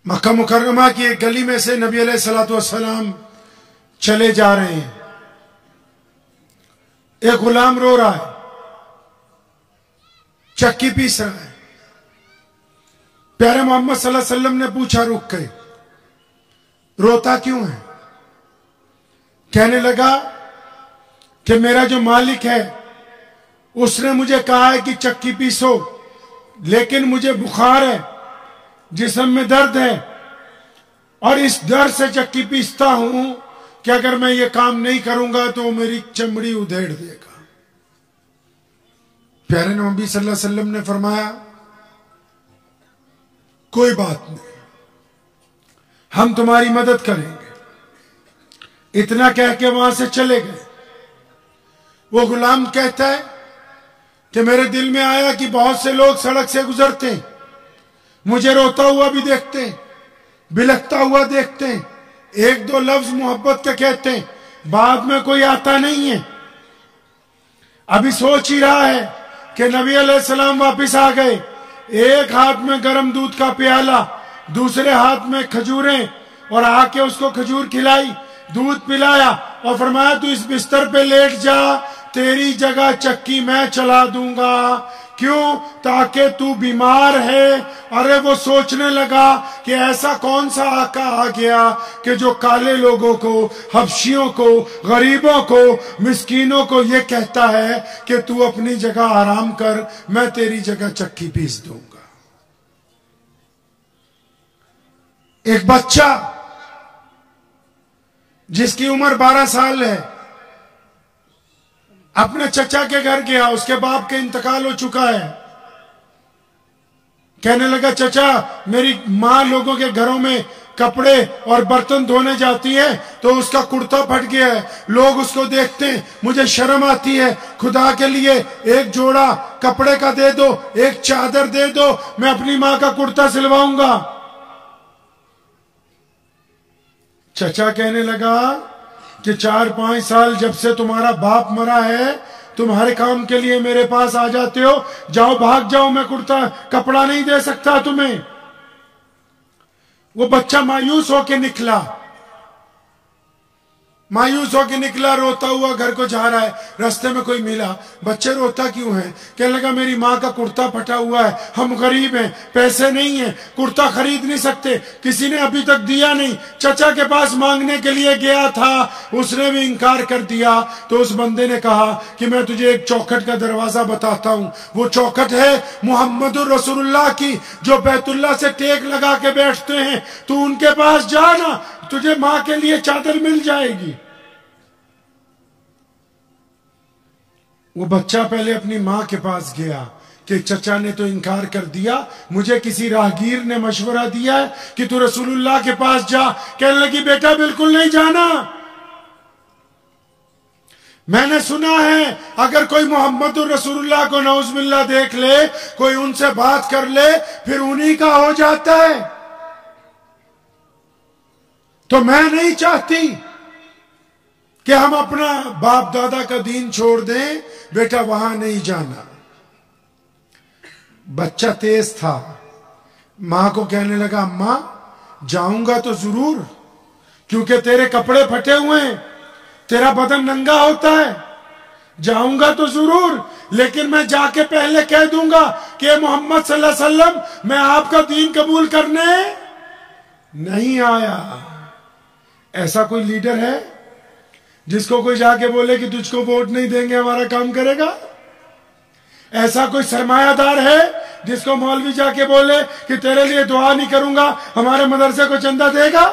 مکہ مکرمہ کی ایک گلی میں سے نبی علیہ الصلوۃ والسلام چلے جا رہے ہیں. ایک غلام رو رہا ہے، چکی پیس رہا ہے. پیارے محمد صلی اللہ علیہ وسلم نے پوچھا رک کے، روتا کیوں ہے؟ کہنے لگا کہ میرا جو مالک ہے اس نے مجھے کہا ہے کہ چکی پیسو، لیکن مجھے بخار ہے، جسم میں درد ہے، اور اس ڈر سے چکی پیستا ہوں کہ اگر میں یہ کام نہیں کروں گا تو میری چمڑی ادھیڑ دے گا. پیارے نبی صلی اللہ علیہ وسلم نے فرمایا کوئی بات نہیں، ہم تمہاری مدد کریں گے. اتنا کہہ کے وہاں سے چلے گئے. وہ غلام کہتا ہے کہ میرے دل میں آیا کہ بہت سے لوگ سڑک سے گزرتے ہیں، مجھے روتا ہوا بھی دیکھتے ہیں، بلکتا ہوا دیکھتے ہیں، ایک دو لفظ محبت کے کہتے ہیں، بعد میں کوئی آتا نہیں ہے. ابھی سوچ ہی رہا ہے کہ نبی علیہ السلام واپس آ گئے. ایک ہاتھ میں گرم دودھ کا پیالہ، دوسرے ہاتھ میں کھجوریں، اور آ کے اس کو کھجور کھلائی، دودھ پلایا اور فرمایا تو اس بستر پہ لیٹ جا، تیری جگہ چکی میں چلا دوں گا. کیوں؟ تاکہ تو بیمار ہے. ارے وہ سوچنے لگا کہ ایسا کون سا آقا آ گیا کہ جو کالے لوگوں کو، حبشیوں کو، غریبوں کو، مسکینوں کو یہ کہتا ہے کہ تو اپنی جگہ آرام کر، میں تیری جگہ چکی پیس دوں گا. ایک بچہ جس کی عمر 12 سال ہے اپنے چچا کے گھر گیا، اس کے باپ کے انتقال ہو چکا ہے. کہنے لگا چچا میری ماں لوگوں کے گھروں میں کپڑے اور برتن دھونے جاتی ہے تو اس کا کرتا پھٹ گیا ہے، لوگ اس کو دیکھتے ہیں، مجھے شرم آتی ہے، خدا کے لیے ایک جوڑا کپڑے کا دے دو، ایک چادر دے دو، میں اپنی ماں کا کرتا سلواؤں گا. چچا کہنے لگا کہ 4-5 سال جب سے تمہارا باپ مرا ہے تم ہر کام کے لیے میرے پاس آ جاتے ہو، جاؤ بھاگ جاؤ، میں کرتا کپڑا نہیں دے سکتا تمہیں. وہ بچہ مایوس ہو کے نکلا، روتا ہوا گھر کو جا رہا ہے. رستے میں کوئی ملا، بچے روتا کیوں ہے؟ کہنے لگا میری ماں کا کرتا پھٹا ہوا ہے، ہم غریب ہیں، پیسے نہیں ہیں، کرتا خرید نہیں سکتے، کسی نے ابھی تک دیا نہیں. چچا کے پاس مانگنے کے لیے گیا تھا، اس نے بھی انکار کر دیا. تو اس بندے نے کہا کہ میں تجھے ایک چوکھٹ کا دروازہ بتاتا ہوں. وہ چوکھٹ ہے محمد الرسول اللہ کی، جو بیت اللہ سے ٹیک لگا کے بیٹھتے ہیں. تو ان کے پاس جانا، تجھے ماں کے لیے چادر مل جائے گی. وہ بچہ پہلے اپنی ماں کے پاس گیا کہ چچا نے تو انکار کر دیا، مجھے کسی راہگیر نے مشورہ دیا ہے کہ تو رسول اللہ کے پاس جا. کہنے لگی بیٹا بالکل نہیں جانا، میں نے سنا ہے اگر کوئی محمد الرسول اللہ کو نعوذ باللہ دیکھ لے، کوئی ان سے بات کر لے، پھر انہی کا ہو جاتا ہے. تو میں نہیں چاہتی کہ ہم اپنا باپ دادا کا دین چھوڑ دیں، بیٹا وہاں نہیں جانا. بچہ تیز تھا، ماں کو کہنے لگا اماں جاؤں گا تو ضرور، کیونکہ تیرے کپڑے پھٹے ہوئے ہیں، تیرا بدن ننگا ہوتا ہے، جاؤں گا تو ضرور، لیکن میں جا کے پہلے کہہ دوں گا کہ محمد صلی اللہ علیہ وسلم میں آپ کا دین قبول کرنے نہیں آیا. ایسا کوئی لیڈر ہے جس کو کوئی جا کے بولے کہ تجھ کو ووٹ نہیں دیں گے ہمارا کام کرے گا؟ ایسا کوئی سرمایہ دار ہے جس کو مولوی جا کے بولے کہ تیرے لیے دعا نہیں کروں گا ہمارے مدرسے کو چندہ دے گا؟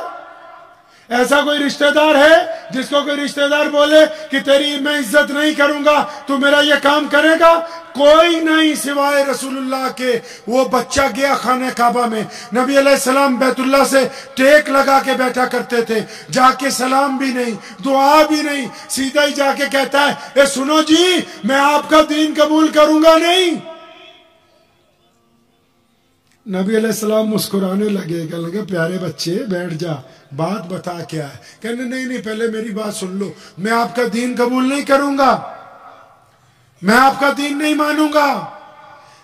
ایسا کوئی رشتہ دار ہے جس کو کوئی رشتہ دار بولے کہ تیری میں عزت نہیں کروں گا تو میرا یہ کام کرے گا؟ کوئی نہیں سوائے رسول اللہ کے. وہ بچہ گیا خانہ کعبہ میں، نبی علیہ السلام بیت اللہ سے ٹیک لگا کے بیٹھا کرتے تھے، جا کے سلام بھی نہیں، دعا بھی نہیں، سیدھا ہی جا کے کہتا ہے اے سنو جی میں آپ کا دین قبول کروں گا نہیں. نبی علیہ السلام مسکرانے لگے، کہنے لگے پیارے بچے بیٹھ جا، بات بتا کیا ہے؟ کہنے نہیں پہلے میری بات سن لو، میں آپ کا دین قبول نہیں کروں گا، میں آپ کا دین نہیں مانوں گا.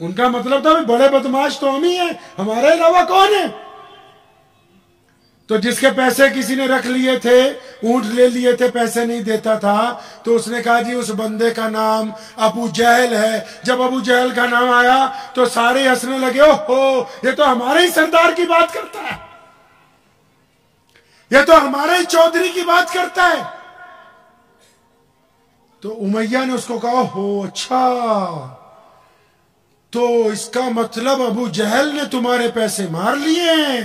ان کا مطلب تھا بڑے بدماش تو ہم ہی ہیں، ہمارے علاوہ کون ہے؟ تو جس کے پیسے کسی نے رکھ لیے تھے، اونٹ لے لیے تھے، پیسے نہیں دیتا تھا، تو اس نے کہا جی اس بندے کا نام ابو جہل ہے۔ جب ابو جہل کا نام آیا تو سارے ہنسنے لگے، اوہو یہ تو ہمارے ہی سردار کی بات کرتا ہے، یہ تو ہمارے ہی چودھری کی بات کرتا ہے۔ تو امیہ نے اس کو کہا اوہو اچھا، تو اس کا مطلب ابو جہل نے تمہارے پیسے مار لیے ہیں،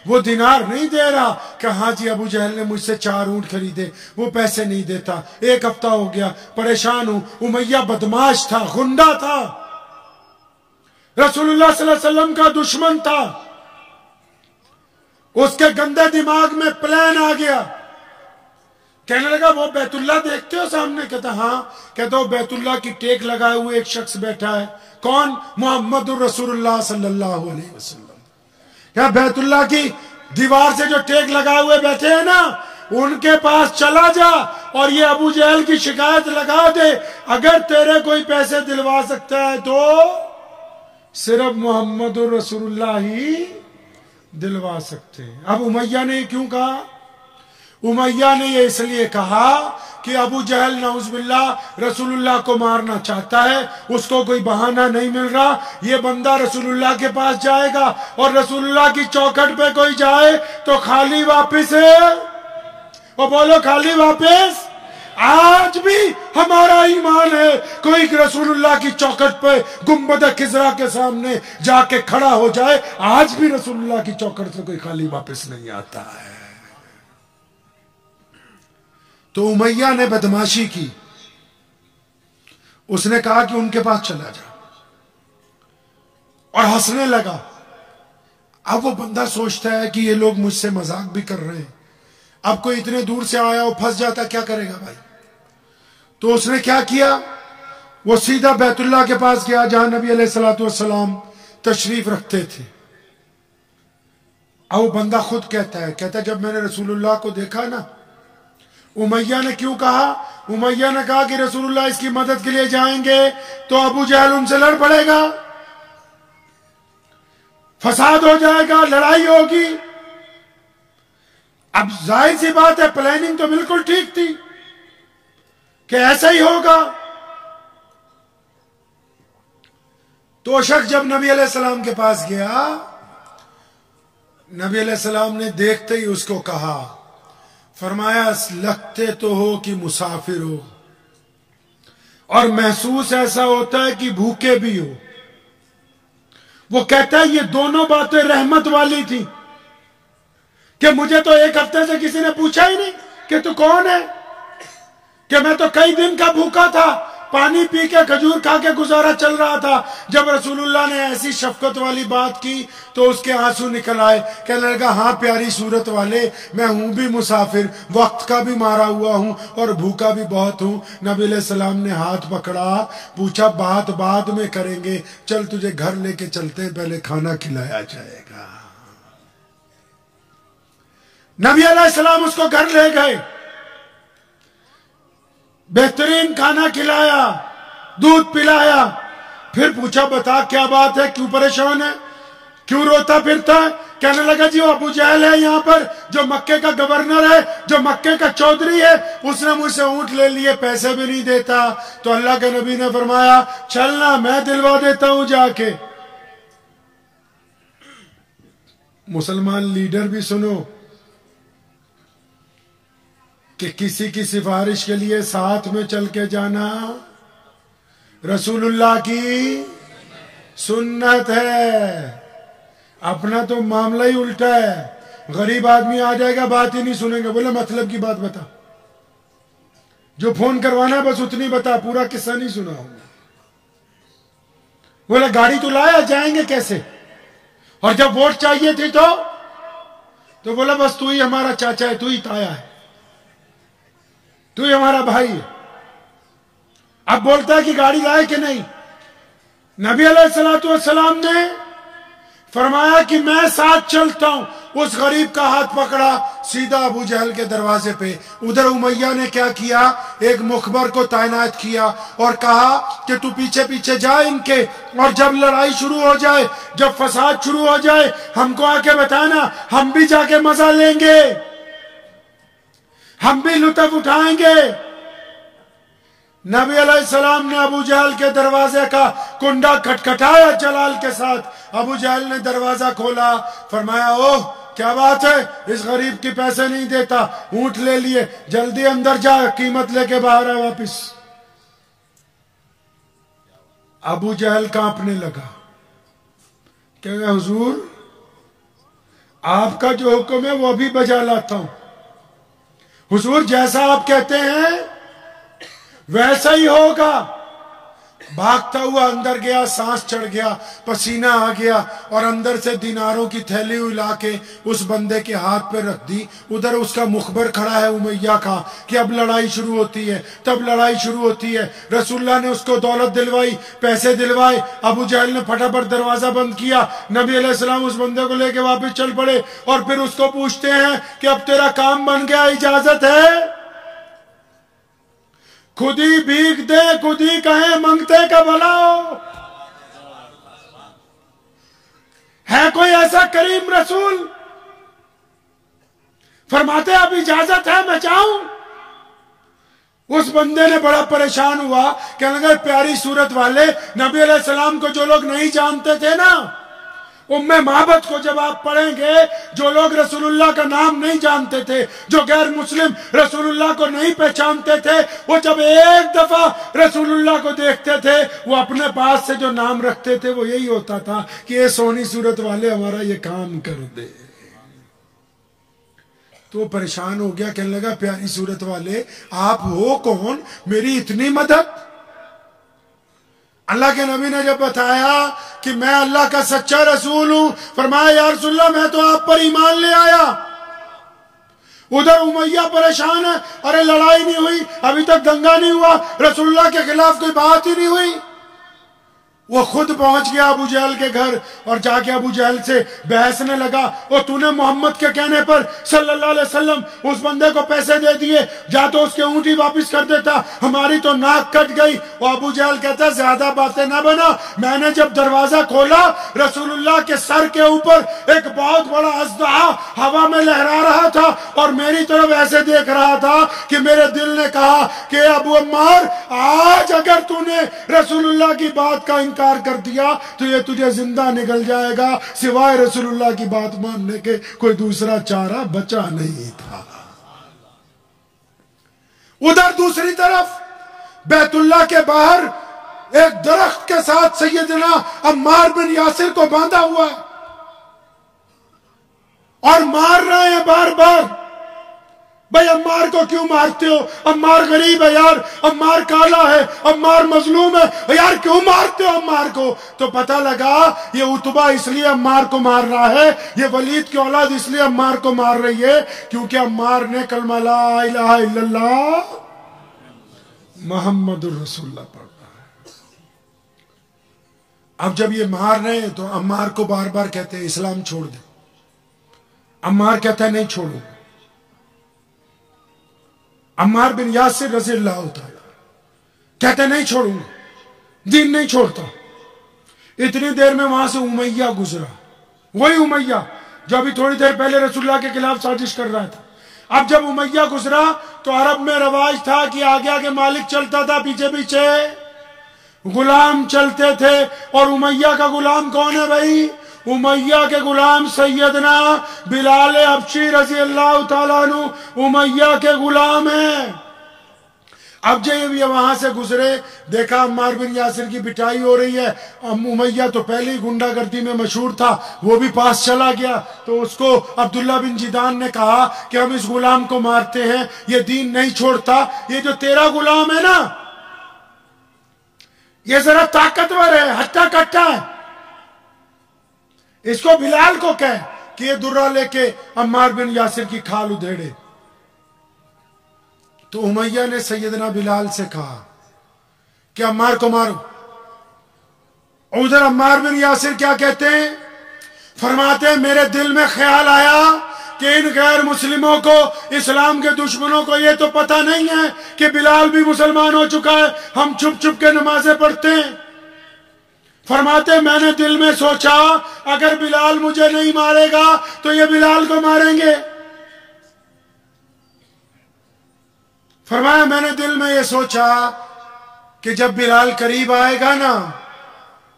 وہ دینار نہیں دے رہا۔ کہ ہاں جی ابو جہل نے مجھ سے 4 اونٹ خریدے، وہ پیسے نہیں دیتا، 1 ہفتہ ہو گیا، پریشان ہوں۔ امیہ بدماش تھا، غنڈہ تھا، رسول اللہ صلی اللہ علیہ وسلم کا دشمن تھا۔ اس کے گندے دماغ میں پلان آ گیا، کہنے لگا وہ بیت اللہ دیکھتے ہو سامنے؟ کہتا ہاں۔ کہتا وہ بیت اللہ کی ٹیک لگائے ہوئے ایک شخص بیٹھا ہے، کون؟ محمد الرسول اللہ صلی اللہ علیہ وسلم۔ کیا بیت اللہ کی دیوار سے جو ٹیک لگائے ہوئے بیٹھے ہیں نا، ان کے پاس چلا جا اور یہ ابو جہل کی شکایت لگا دے، اگر تیرے کوئی پیسے دلوا سکتا ہے تو صرف محمد الرسول اللہ ہی دلوا سکتے ہیں۔ اب امیہ نے کیوں کہا؟ امیہ نے یہ اس لیے کہا کہ ابو جہل نعوذ باللہ رسول اللہ کو مارنا چاہتا ہے، اس کو کوئی بہانہ نہیں مل رہا، یہ بندہ رسول اللہ کے پاس جائے گا اور رسول اللہ کی چوکھٹ پہ کوئی جائے تو خالی واپس ہے۔ اور بولو خالی واپس۔ آج بھی ہمارا ایمان ہے، کوئی رسول اللہ کی چوکھٹ پہ گنبد خضرا کے سامنے جا کے کھڑا ہو جائے، آج بھی رسول اللہ کی چوکھٹ سے کوئی خالی واپس نہیں آتا ہے۔ تو امیہ نے بدماشی کی، اس نے کہا کہ ان کے پاس چلا جا، اور ہنسنے لگا۔ اب وہ بندہ سوچتا ہے کہ یہ لوگ مجھ سے مذاق بھی کر رہے ہیں، اب کوئی اتنے دور سے آیا وہ پھنس جاتا کیا کرے گا بھائی؟ تو اس نے کیا کیا، وہ سیدھا بیت اللہ کے پاس گیا جہاں نبی علیہ الصلوۃ والسلام تشریف رکھتے تھے۔ اب وہ بندہ خود کہتا ہے جب میں نے رسول اللہ کو دیکھا نا، امیہ نے کیوں کہا؟ امیہ نے کہا کہ رسول اللہ اس کی مدد کے لیے جائیں گے تو ابو جہل ان سے لڑ پڑے گا، فساد ہو جائے گا، لڑائی ہوگی۔ اب ظاہر سی بات ہے پلاننگ تو بالکل ٹھیک تھی کہ ایسا ہی ہوگا۔ تو شخص جب نبی علیہ السلام کے پاس گیا، نبی علیہ السلام نے دیکھتے ہی اس کو کہا، فرمایا لگتے تو ہو کہ مسافر ہو، اور محسوس ایسا ہوتا ہے کہ بھوکے بھی ہو۔ وہ کہتا ہے یہ دونوں باتیں رحمت والی تھی کہ مجھے تو 1 ہفتے سے کسی نے پوچھا ہی نہیں کہ تو کون ہے، کہ میں تو کئی دن کا بھوکا تھا، پانی پی کے کھجور کھا کے گزارا چل رہا تھا۔ جب رسول اللہ نے ایسی شفقت والی بات کی تو اس کے آنسو نکل آئے، کہنے لگا ہاں پیاری صورت والے، میں ہوں بھی مسافر، وقت کا بھی مارا ہوا ہوں اور بھوکا بھی بہت ہوں۔ نبی علیہ السلام نے ہاتھ پکڑا، پوچھا بات بعد میں کریں گے، چل تجھے گھر لے کے چلتے ہیں، پہلے کھانا کھلایا جائے گا۔ نبی علیہ السلام اس کو گھر لے گئے، بہترین کھانا کھلایا، دودھ پلایا، پھر پوچھا بتا کیا بات ہے، کیوں پریشان ہے، کیوں روتا پھرتا ہے؟ کہنے لگا جی وہ ابو جہل ہے یہاں پر، جو مکے کا گورنر ہے، جو مکے کا چودھری ہے، اس نے مجھ سے اونٹ لے لیے، پیسے بھی نہیں دیتا۔ تو اللہ کے نبی نے فرمایا چلنا میں دلوا دیتا ہوں جا کے۔ مسلمان لیڈر بھی سنو کہ کسی کی سفارش کے لیے ساتھ میں چل کے جانا رسول اللہ کی سنت ہے۔ اپنا تو معاملہ ہی الٹا ہے، غریب آدمی آ جائے گا بات ہی نہیں سنیں گے، بولے مطلب کی بات بتا، جو فون کروانا ہے بس اتنی بتا، پورا قصہ نہیں سنا ہوں۔ بولے گاڑی تو لایا، جائیں گے کیسے؟ اور جب ووٹ چاہیے تھی تو بولا بس تو ہی ہمارا چاچا ہے، تو ہی تایا ہے، تو ہی ہمارا بھائی ہے۔ اب بولتا ہے کہ گاڑی لائے کہ نہیں؟ نبی علیہ الصلوۃ والسلام نے فرمایا کہ میں ساتھ چلتا ہوں، اس غریب کا ہاتھ پکڑا سیدھا ابو جہل کے دروازے پہ. ادھر امیہ نے کیا کیا, ایک مخبر کو تعینات کیا اور کہا کہ تو پیچھے پیچھے جا ان کے, اور جب لڑائی شروع ہو جائے, جب فساد شروع ہو جائے, ہم کو آ کے بتانا, ہم بھی جا کے مزہ لیں گے, ہم بھی لطف اٹھائیں گے. نبی علیہ السلام نے ابو جہل کے دروازے کا کنڈا کھٹکھٹایا جلال کے ساتھ. ابو جہل نے دروازہ کھولا, فرمایا اوہ کیا بات ہے, اس غریب کے پیسے نہیں دیتا, اونٹ لے لیے, جلدی اندر جا, قیمت لے کے باہر آ واپس. ابو جہل کانپنے لگا کہ حضور آپ کا جو حکم ہے وہ بھی بجا لاتا ہوں. حضور جیسا آپ کہتے ہیں ویسا ہی ہوگا. بھاگتا ہوا اندر گیا, سانس چڑھ گیا, پسینہ آ گیا, اور اندر سے دیناروں کی تھیلی لا کے اس بندے کے ہاتھ پہ رکھ دی. ادھر اس کا مخبر کھڑا ہے امیہ کا کہ اب لڑائی شروع ہوتی ہے, تب لڑائی شروع ہوتی ہے. رسول اللہ نے اس کو دولت دلوائی, پیسے دلوائے. ابو جہل نے پھٹافٹ دروازہ بند کیا. نبی علیہ السلام اس بندے کو لے کے واپس چل پڑے اور پھر اس کو پوچھتے ہیں کہ اب تیرا کام بن گیا, اجازت ہے؟ خود ہی بھیک دے, خود ہی کہیں منگتے کا بھلا ہو. ہے کوئی ایسا کریم رسول فرماتے اب اجازت ہے میں جاؤں؟ اس بندے نے بڑا پریشان ہوا, کہنے لگا پیاری صورت والے, نبی علیہ السلام کو جو لوگ نہیں جانتے تھے نا, ام معبد کو جب آپ پڑھیں گے, جو لوگ رسول اللہ کا نام نہیں جانتے تھے, جو غیر مسلم رسول اللہ کو نہیں پہچانتے تھے, وہ جب ایک دفعہ رسول اللہ کو دیکھتے تھے, وہ اپنے پاس سے جو نام رکھتے تھے وہ یہی ہوتا تھا کہ یہ سونی صورت والے ہمارا یہ کام کر دے. تو وہ پریشان ہو گیا, کہنے لگا پیاری صورت والے آپ ہو کون, میری اتنی مدد؟ اللہ کے نبی نے جب بتایا کہ میں اللہ کا سچا رسول ہوں, فرمایا یا رسول اللہ میں تو آپ پر ایمان لے آیا. ادھر امیہ پریشان ہے, ارے لڑائی نہیں ہوئی, ابھی تک دنگا نہیں ہوا, رسول اللہ کے خلاف کوئی بات ہی نہیں ہوئی. وہ خود پہنچ گیا ابو جہل کے گھر اور جا کے ابو جہل سے بحثنے لگا, اور تو نے محمد کے کہنے پر صلی اللہ علیہ وسلم اس بندے کو پیسے دے دیے, جا تو اس کے اونٹی واپس کر دیتا, ہماری تو ناک کٹ گئی. وہ ابو جہل کہتا زیادہ باتیں نہ بنا, میں نے جب دروازہ کھولا رسول اللہ کے سر کے اوپر ایک بہت بڑا اژدہا ہوا میں لہرا رہا تھا, اور میری طرف ایسے دیکھ رہا تھا کہ میرے دل نے کہا کہ ابو عمار آج اگر تو نے رسول اللہ کی بات کا انکار کر دیا تو یہ تجھے زندہ نکل جائے گا, سوائے رسول اللہ کی بات ماننے کے کوئی دوسرا چارہ بچا نہیں تھا. ادھر دوسری طرف بیت اللہ کے باہر ایک درخت کے ساتھ سیدنا عمار بن یاسر کو باندھا ہوا ہے اور مار رہے ہیں بار بار. بھائی عمار کو کیوں مارتے ہو, عمار غریب ہے یار, عمار کالا ہے, عمار مظلوم ہے یار, کیوں مارتے ہو عمار کو؟ تو پتہ لگا یہ عتبہ اس لیے عمار کو مار رہا ہے, یہ ولید کی اولاد اس لیے عمار کو مار رہی ہے کیونکہ عمار نے کلمہ لا الہ الا اللہ محمد الرسول اللہ پڑھا ہے. اب جب یہ مار رہے ہیں تو عمار کو بار بار کہتے ہیں اسلام چھوڑ دے. عمار کہتا ہے نہیں چھوڑوں. عمار بن یاسر رضی اللہ تعالی کہتے نہیں چھوڑوں گا, دین نہیں چھوڑتا. اتنی دیر میں وہاں سے امیہ گزرا, وہی امیہ جو ابھی تھوڑی دیر پہلے رسول اللہ کے خلاف سازش کر رہا تھا. اب جب امیہ گزرا تو عرب میں رواج تھا کہ آگے آگے مالک چلتا تھا, پیچھے پیچھے غلام چلتے تھے. اور امیہ کا غلام کون ہے بھائی؟ امیہ کے غلام سیدنا بلال حبشی رضی اللہ تعالیٰ عنہ امیہ کے غلام ہیں. اب جب یہ وہاں سے گزرے, دیکھا عمار بن یاسر کی پٹائی ہو رہی ہے. امیہ تو پہلے ہی گنڈا گردی میں مشہور تھا, وہ بھی پاس چلا گیا. تو اس کو عبداللہ بن جدان نے کہا کہ ہم اس غلام کو مارتے ہیں, یہ دین نہیں چھوڑتا. یہ جو تیرا غلام ہے نا یہ ذرا طاقتور ہے, ہٹا کٹا ہے, اس کو بلال کو کہے کہ یہ درہ لے کے عمار بن یاسر کی کھال ادھیڑے. تو امیہ نے سیدنا بلال سے کہا کہ عمار کو مارو. ادھر عمار بن یاسر کیا کہتے ہیں, فرماتے ہیں میرے دل میں خیال آیا کہ ان غیر مسلموں کو، اسلام کے دشمنوں کو یہ تو پتہ نہیں ہے کہ بلال بھی مسلمان ہو چکا ہے، ہم چھپ چھپ کے نمازیں پڑھتے ہیں۔ فرماتے ہیں میں نے دل میں سوچا اگر بلال مجھے نہیں مارے گا تو یہ بلال کو ماریں گے۔ فرمایا میں نے دل میں یہ سوچا کہ جب بلال قریب آئے گا نا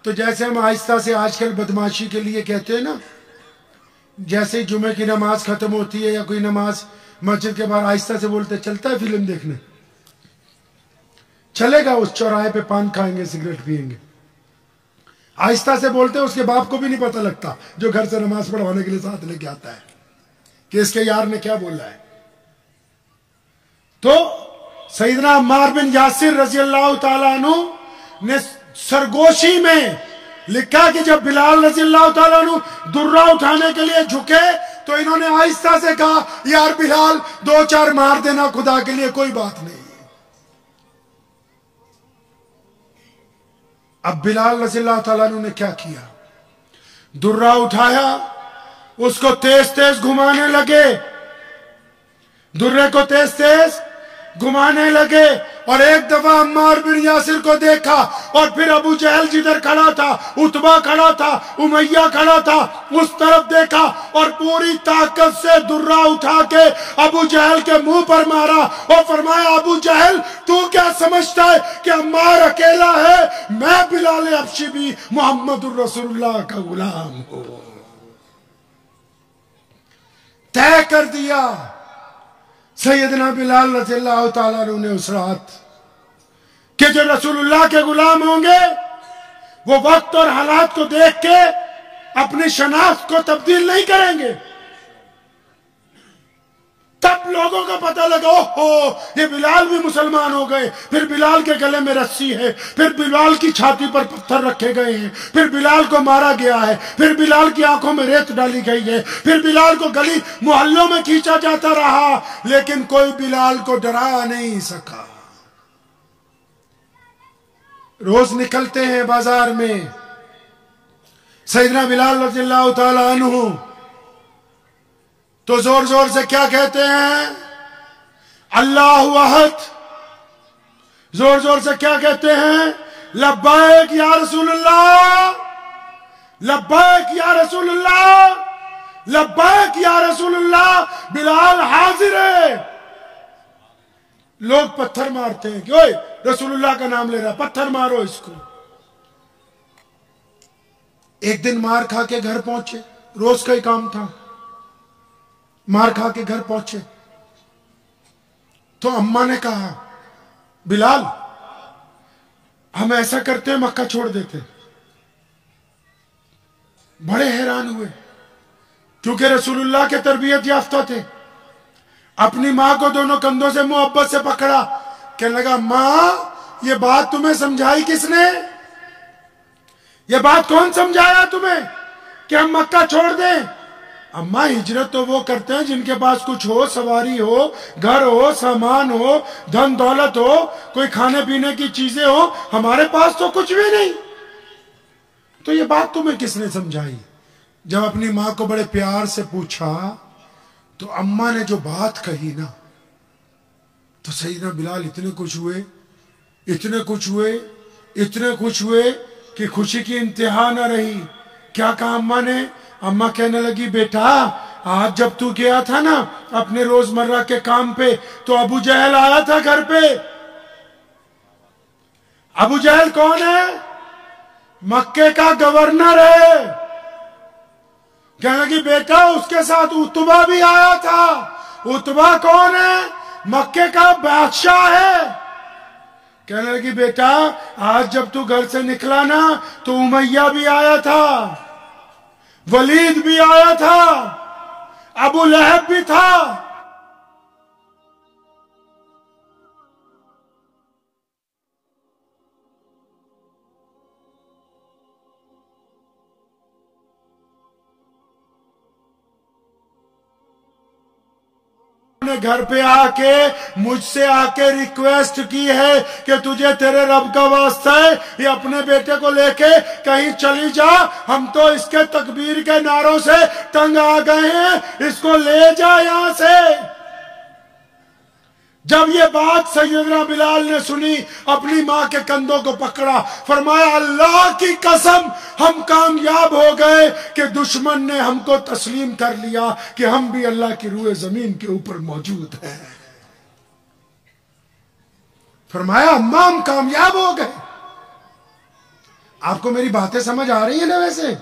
تو جیسے ہم آہستہ سے آج کل بدماشی کے لیے کہتے ہیں نا، جیسے ہی جمعے کی نماز ختم ہوتی ہے یا کوئی نماز مسجد کے باہر آہستہ سے بولتے چلتا ہے فلم دیکھنے، چلے گا اس چوراہے پہ پان کھائیں گے سگریٹ پئیں گے، آہستہ سے بولتے ہیں، اس کے باپ کو بھی نہیں پتہ لگتا جو گھر سے نماز پڑھوانے کے لیے ساتھ لے کے آتا ہے کہ اس کے یار نے کیا بولا ہے۔ تو سیدنا عمار بن یاسر رضی اللہ تعالیٰ عنہ نے سرگوشی میں لکھا کہ جب بلال رضی اللہ تعالیٰ عنہ درہ اٹھانے کے لیے جھکے تو انہوں نے آہستہ سے کہا یار بلال 2-4 مار دینا خدا کے لیے، کوئی بات نہیں۔ اب بلال رضی اللہ تعالیٰ عنہ نے کیا کیا، درہ اٹھایا، اس کو تیز تیز گھمانے لگے، درے کو تیز تیز گھمانے لگے، اور ایک دفعہ عمار بن یاسر کو دیکھا، اور پھر ابو جہل جدھر کھڑا تھا، عتبہ کھڑا تھا، امیہ کھڑا تھا، اس طرف دیکھا اور پوری طاقت سے درہ اٹھا کے ابو جہل کے منہ پر مارا اور فرمایا ابو جہل تو کیا سمجھتا ہے کہ عمار اکیلا ہے؟ میں بلال حبشی بھی محمد الرسول اللہ کا غلام ہوں۔ طے کر دیا سیدنا بلال رضی اللہ تعالیٰ عنہ نے اس رات کہ جو رسول اللہ کے غلام ہوں گے وہ وقت اور حالات کو دیکھ کے اپنی شناخت کو تبدیل نہیں کریں گے۔ تب لوگوں کو پتہ لگا اوہو یہ بلال بھی مسلمان ہو گئے، پھر بلال کے گلے میں رسی ہے، پھر بلال کی چھاتی پر پتھر رکھے گئے ہیں، پھر بلال کو مارا گیا ہے، پھر بلال کی آنکھوں میں ریت ڈالی گئی ہے، پھر بلال کو گلی محلوں میں کھینچا جاتا رہا، لیکن کوئی بلال کو ڈرا نہیں سکا۔ روز نکلتے ہیں بازار میں، سیدنا بلال رضی اللہ تعالیٰ عنہ تو زور زور سے کیا کہتے ہیں؟ اللہ احد۔ زور زور سے کیا کہتے ہیں؟ لبیک یا رسول اللہ، لبیک یا رسول اللہ، لبیک یا رسول اللہ، بلال حاضر ہے۔ لوگ پتھر مارتے ہیں کہ اوئے رسول اللہ کا نام لے رہا، پتھر مارو اس کو۔ ایک دن مار کھا کے گھر پہنچے، روز کا ہی کام تھا، مار کھا کے گھر پہنچے تو اماں نے کہا بلال ہم ایسا کرتے مکہ چھوڑ دیتے۔ بڑے حیران ہوئے کیونکہ رسول اللہ کے تربیت یافتہ تھے، اپنی ماں کو دونوں کندھوں سے محبت سے پکڑا، کہنے لگا ماں یہ بات تمہیں سمجھائی کس نے؟ یہ بات کون سمجھایا تمہیں کہ ہم مکہ چھوڑ دیں؟ اماں ہجرت تو وہ کرتے ہیں جن کے پاس کچھ ہو، سواری ہو، گھر ہو، سامان ہو، دھن دولت ہو، کوئی کھانے پینے کی چیزیں ہو، ہمارے پاس تو کچھ بھی نہیں۔ تو یہ بات تمہیں کس نے سمجھائی؟ جب اپنی ماں کو بڑے پیار سے پوچھا تو اماں نے جو بات کہی نا تو سیدنا بلال اتنے کچھ ہوئے، اتنے کچھ ہوئے، اتنے کچھ ہوئے کہ خوشی کی انتہا نہ رہی۔ کیا کہا اماں نے؟ اماں کہنے لگی بیٹا آج جب تو گیا تھا نا اپنے روزمرہ کے کام پہ تو ابو جہل آیا تھا گھر پہ۔ ابو جہل کون ہے؟ مکے کا گورنر ہے۔ کہنے لگی بیٹا اس کے ساتھ عتبہ بھی آیا تھا۔ عتبہ کون ہے؟ مکے کا بادشاہ ہے۔ کہنے لگی بیٹا آج جب تو گھر سے نکلا نا تو امیہ بھی آیا تھا، ولید بھی آیا تھا، ابو لہب بھی تھا۔ نے گھر پہ آ کے مجھ سے آ کے ریکویسٹ کی ہے کہ تجھے تیرے رب کا واسطہ ہے یہ اپنے بیٹے کو لے کے کہیں چلی جا، ہم تو اس کے تکبیر کے نعروں سے تنگ آ گئے ہیں، اس کو لے جا یہاں سے۔ جب یہ بات سیدنا بلال نے سنی، اپنی ماں کے کندھوں کو پکڑا، فرمایا اللہ کی قسم ہم کامیاب ہو گئے کہ دشمن نے ہم کو تسلیم کر لیا کہ ہم بھی اللہ کی روئے زمین کے اوپر موجود ہیں۔ فرمایا اماں ہم کامیاب ہو گئے۔ آپ کو میری باتیں سمجھ آ رہی ہیں نا ویسے؟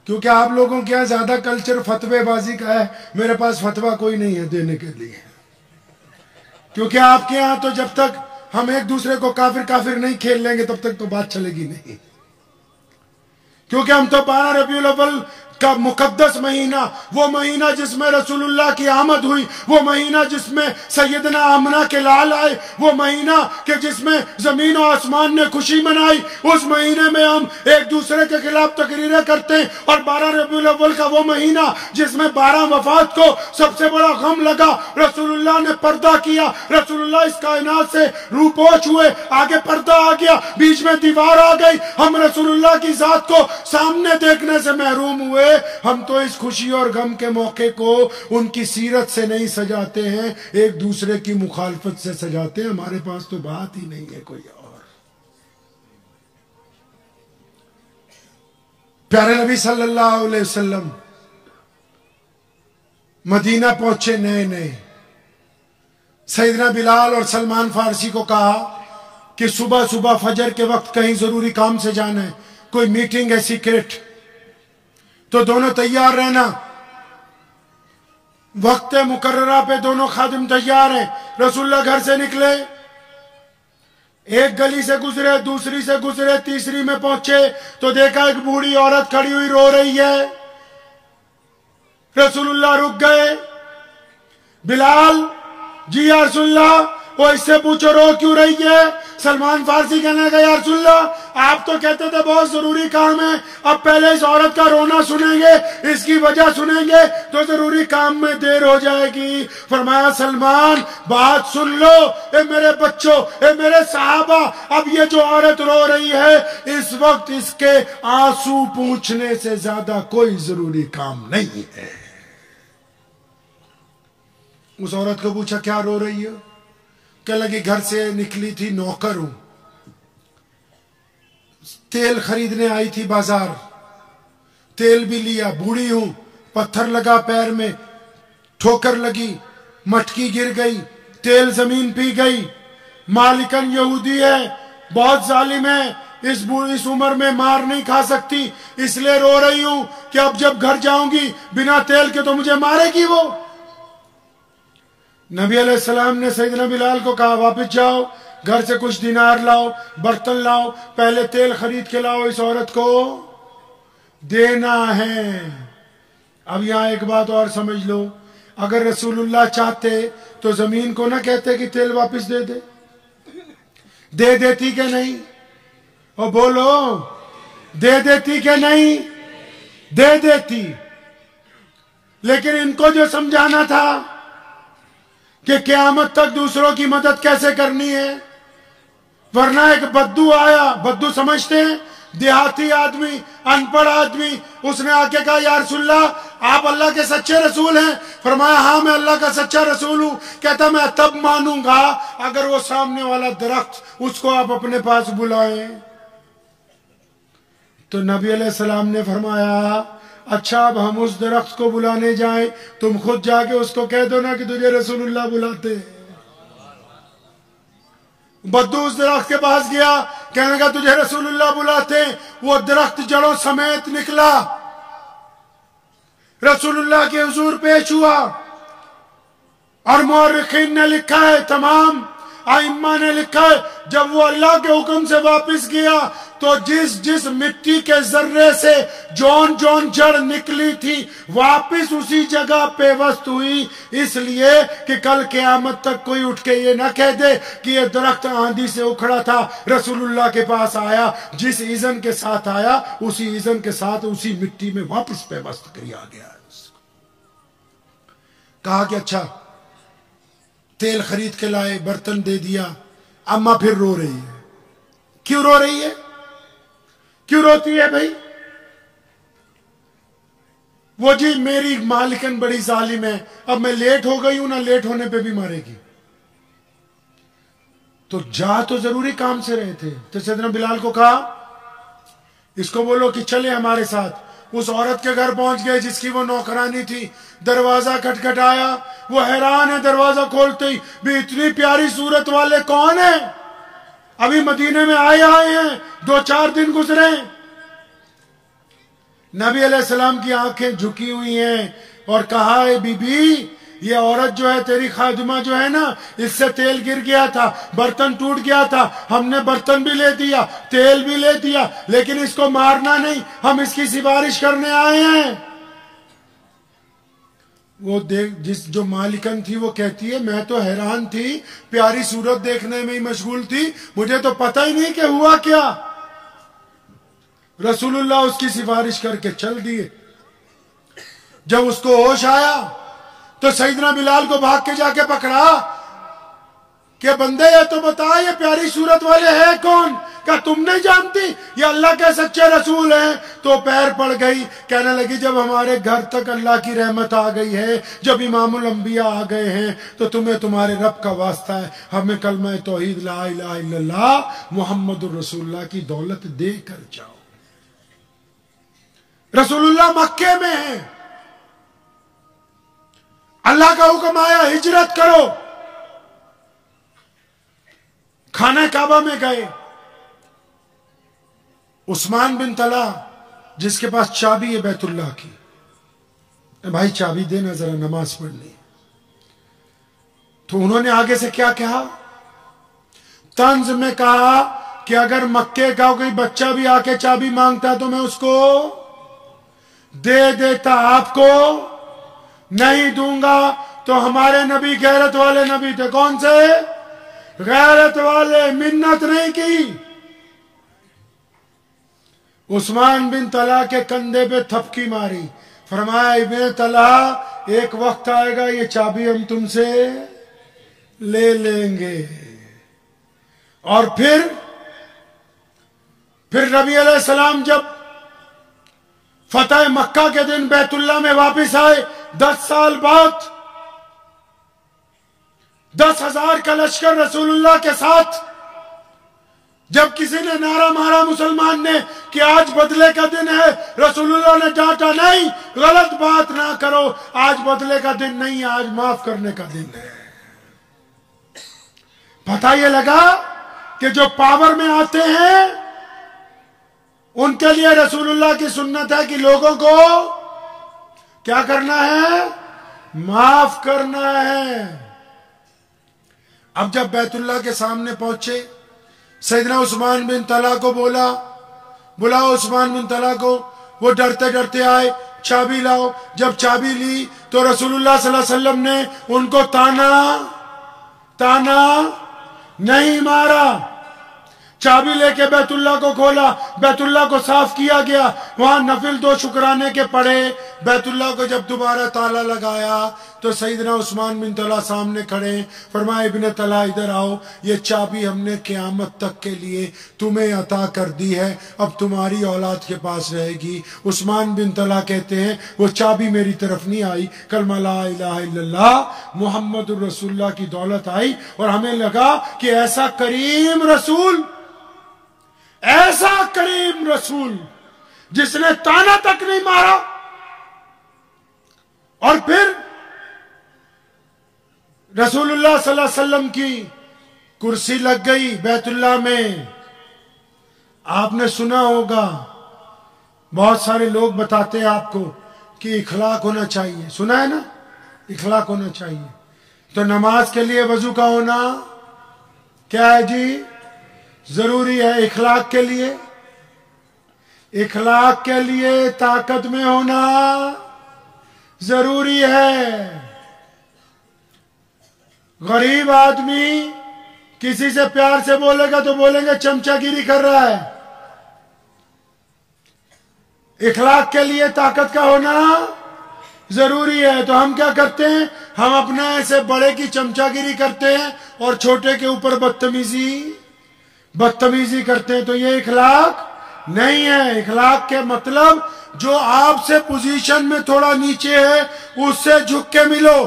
کیونکہ آپ لوگوں کے یہاں زیادہ کلچر فتوے بازی کا ہے، میرے پاس فتوہ کوئی نہیں ہے دینے کے لیے، کیونکہ آپ کے یہاں تو جب تک ہم ایک دوسرے کو کافر کافر نہیں کھیل لیں گے تب تک تو بات چلے گی نہیں، کیونکہ ہم تو 12 ربیع الاول کا مقدس مہینہ، وہ مہینہ جس میں رسول اللہ کی آمد ہوئی، وہ مہینہ جس میں سیدنا آمنہ کے لال آئے، وہ مہینہ کہ جس میں زمین و آسمان نے خوشی منائی، اس مہینے میں ہم ایک دوسرے کے خلاف تقریریں کرتے ہیں۔ اور 12 ربیع الاول کا وہ مہینہ جس میں 12 وفات کو سب سے بڑا غم لگا، رسول اللہ نے پردہ کیا، رسول اللہ اس کائنات سے روپوش ہوئے، آگے پردہ آ گیا، بیچ میں دیوار آ گئی، ہم رسول اللہ کی ذات کو سامنے دیکھنے سے محروم ہوئے۔ ہم تو اس خوشی اور غم کے موقع کو ان کی سیرت سے نہیں سجاتے ہیں، ایک دوسرے کی مخالفت سے سجاتے ہیں۔ ہمارے پاس تو بات ہی نہیں ہے کوئی اور۔ پیارے نبی صلی اللہ علیہ وسلم مدینہ پہنچے نئے، سیدنا بلال اور سلمان فارسی کو کہا کہ صبح صبح فجر کے وقت کہیں ضروری کام سے جانا ہے، کوئی میٹنگ ہے سیکرٹ، تو دونوں تیار رہنا۔ وقت مقررہ پہ دونوں خادم تیار ہیں۔ رسول اللہ گھر سے نکلے، ایک گلی سے گزرے، دوسری سے گزرے، تیسری میں پہنچے تو دیکھا ایک بوڑھی عورت کھڑی ہوئی رو رہی ہے۔ رسول اللہ رک گئے، بلال جی یا رسول اللہ، وہ اس سے پوچھو رو کیوں رہی ہے؟ سلمان فارسی کہنے لگا یا رسول اللہ آپ تو کہتے تھے بہت ضروری کام ہے، اب پہلے اس عورت کا رونا سنیں گے، اس کی وجہ سنیں گے تو ضروری کام میں دیر ہو جائے گی۔ فرمایا سلمان بات سن لو، اے میرے بچوں، اے میرے صحابہ، اب یہ جو عورت رو رہی ہے اس وقت اس کے آنسو پوچھنے سے زیادہ کوئی ضروری کام نہیں ہے۔ اس عورت کو پوچھا کیا رو رہی ہے؟ کہنے لگی گھر سے نکلی تھی، نوکر ہوں، تیل خریدنے آئی تھی بازار، تیل بھی لیا، بوڑھی ہوں، پتھر لگا پیر میں، ٹھوکر لگی، مٹکی گر گئی، تیل زمین پی گئی، مالکن یہودی ہے، بہت ظالم ہے، اس عمر میں مار نہیں کھا سکتی، اس لیے رو رہی ہوں کہ اب جب گھر جاؤں گی بنا تیل کے تو مجھے مارے گی وہ۔ نبی علیہ السلام نے سیدنا بلال کو کہا واپس جاؤ، گھر سے کچھ دینار لاؤ، برتن لاؤ، پہلے تیل خرید کے لاؤ، اس عورت کو دینا ہے۔ اب یہاں ایک بات اور سمجھ لو، اگر رسول اللہ چاہتے تو زمین کو نہ کہتے کہ تیل واپس دے دیتی کہ نہیں؟ اور بولو دے دیتی کہ نہیں؟ دے دیتی، لیکن ان کو جو سمجھانا تھا کہ قیامت تک دوسروں کی مدد کیسے کرنی ہے، ورنہ ایک بدو آیا، بدو سمجھتے ہیں دیہاتی آدمی، ان پڑھ آدمی، اس نے آ کے کہا یا رسول اللہ آپ اللہ کے سچے رسول ہیں؟ فرمایا ہاں میں اللہ کا سچا رسول ہوں۔ کہتا میں تب مانوں گا اگر وہ سامنے والا درخت اس کو آپ اپنے پاس بلائیں۔ تو نبی علیہ السلام نے فرمایا اچھا اب ہم اس درخت کو بلانے جائیں، تم خود جا کے اس کو کہہ دو نا کہ تجھے رسول اللہ بلاتے ہیں۔ بدو اس درخت کے پاس گیا، کہنے لگا تجھے رسول اللہ بلاتے ہیں۔ وہ درخت جڑوں سمیت نکلا، رسول اللہ کے حضور پیش ہوا، اور مورخین نے لکھا ہے، تمام ائمہ نے لکھا ہے، جب وہ اللہ کے حکم سے واپس گیا تو جس مٹی کے ذرے سے جون جڑ نکلی تھی واپس اسی جگہ پیوست ہوئی، اس لیے کہ کل قیامت تک کوئی اٹھ کے یہ نہ کہہ دے کہ یہ درخت آندھی سے اکھڑا تھا، رسول اللہ کے پاس آیا، جس اذن کے ساتھ آیا اسی اذن کے ساتھ اسی مٹی میں واپس پیوست کیا گیا۔ کہا کہ اچھا تیل خرید کے لائے، برتن دے دیا. اماں پھر رو رہی ہے. کیوں رو رہی ہے؟ کیوں روتی ہے بھائی؟ وہ جی میری مالکن بڑی ظالم ہے، اب میں لیٹ ہو گئی ہوں نا، لیٹ ہونے پہ بھی مارے گی. تو جا تو ضروری کام سے رہے تھے. تو سیدنا بلال کو کہا اس کو بولو کہ چلے ہمارے ساتھ. اس عورت کے گھر پہنچ گئے جس کی وہ نوکرانی تھی. دروازہ کھٹکھٹایا، وہ حیران ہے دروازہ کھولتے ہی بھی اتنی پیاری صورت والے کون ہیں؟ ابھی مدینے میں آئے ہیں، 2-4 دن گزرے. نبی علیہ السلام کی آنکھیں جھکی ہوئی ہیں اور کہا ہے بی بی یہ عورت جو ہے تیری خادمہ جو ہے نا، اس سے تیل گر گیا تھا، برتن ٹوٹ گیا تھا، ہم نے برتن بھی لے دیا، تیل بھی لے دیا، لیکن اس کو مارنا نہیں، ہم اس کی سفارش کرنے آئے ہیں. وہ جو مالکن تھی وہ کہتی ہے میں تو حیران تھی، پیاری صورت دیکھنے میں ہی مشغول تھی، مجھے تو پتہ ہی نہیں کہ ہوا کیا. رسول اللہ اس کی سفارش کر کے چل دیے. جب اس کو ہوش آیا تو سیدنا بلال کو بھاگ کے جا کے پکڑا کہ بندے یہ تو بتا یہ پیاری صورت والے ہیں کون؟ کہا تم نہیں جانتی یہ اللہ کے سچے رسول ہیں. تو پیر پڑ گئی، کہنے لگی جب ہمارے گھر تک اللہ کی رحمت آ گئی ہے، جب امام الانبیاء آ گئے ہیں تو تمہیں تمہارے رب کا واسطہ ہے، ہمیں کلمہ توحید لا الہ الا اللہ محمد الرسول اللہ کی دولت دے کر جاؤ. رسول اللہ مکے میں ہیں، اللہ کا حکم آیا ہجرت کرو. خانہ کعبہ میں گئے. عثمان بن طلحہ جس کے پاس چابی ہے بیت اللہ کی، بھائی چابی دینا ذرا نماز پڑھنی. تو انہوں نے آگے سے کیا کہا؟ طنز میں کہا کہ اگر مکے کا کوئی بچہ بھی آ کے چابی مانگتا تو میں اس کو دے دیتا، آپ کو نہیں دوں گا. تو ہمارے نبی غیرت والے نبی تھے. کون سے؟ غیرت والے. منت نہیں کی. عثمان بن طلحہ کے کندھے پہ تھپکی ماری، فرمایا ابن طلحہ ایک وقت آئے گا یہ چابی ہم تم سے لے لیں گے. اور پھر نبی علیہ السلام جب فتح مکہ کے دن بیت اللہ میں واپس آئے 10 سال بعد، 10,000 کا لشکر رسول اللہ کے ساتھ، جب کسی نے نعرہ مارا مسلمان نے کہ آج بدلے کا دن ہے، رسول اللہ نے ڈانٹا نہیں، غلط بات نہ کرو، آج بدلے کا دن نہیں، آج معاف کرنے کا دن ہے. پتہ یہ لگا کہ جو پاور میں آتے ہیں ان کے لیے رسول اللہ کی سنت ہے کہ لوگوں کو کیا کرنا ہے؟ معاف کرنا ہے. اب جب بیت اللہ کے سامنے پہنچے، سیدنا عثمان بن طلحہ کو بلاؤ عثمان بن طلحہ کو. وہ ڈرتے ڈرتے آئے، چابی لاؤ. جب چابی لی تو رسول اللہ صلی اللہ علیہ وسلم نے ان کو تانا نہیں مارا. چابی لے کے بیت اللہ کو کھولا، بیت اللہ کو صاف کیا گیا، وہاں نفل 2 شکرانے کے پڑھے. بیت اللہ کو جب دوبارہ تالا لگایا تو سیدنا عثمان بن طلحہ سامنے کھڑے، فرمایا ابن طلحہ ادھر آؤ، یہ چابی ہم نے قیامت تک کے لیے تمہیں عطا کر دی ہے، اب تمہاری اولاد کے پاس رہے گی. عثمان بن طلحہ کہتے ہیں وہ چابی میری طرف نہیں آئی، کلمہ لا الہ الا اللہ محمد الرسول اللہ کی دولت آئی. اور ہمیں لگا کہ ایسا کریم رسول جس نے تانا تک نہیں مارا. اور پھر رسول اللہ صلی اللہ علیہ وسلم کی کرسی لگ گئی بیت اللہ میں. آپ نے سنا ہوگا بہت سارے لوگ بتاتے ہیں آپ کو کہ اخلاق ہونا چاہیے، سنا ہے نا؟ اخلاق ہونا چاہیے. تو نماز کے لیے وضو کا ہونا کیا ہے جی؟ ضروری ہے. اخلاق کے لیے طاقت میں ہونا ضروری ہے. غریب آدمی کسی سے پیار سے بولے گا تو بولیں گے چمچا گیری کر رہا ہے. اخلاق کے لیے طاقت کا ہونا ضروری ہے. تو ہم کیا کرتے ہیں؟ ہم اپنے ایسے بڑے کی چمچا گیری کرتے ہیں اور چھوٹے کے اوپر بدتمیزی کرتے ہیں. تو یہ اخلاق نہیں ہے. اخلاق کے مطلب جو آپ سے پوزیشن میں تھوڑا نیچے ہے اس سے جھک کے ملو.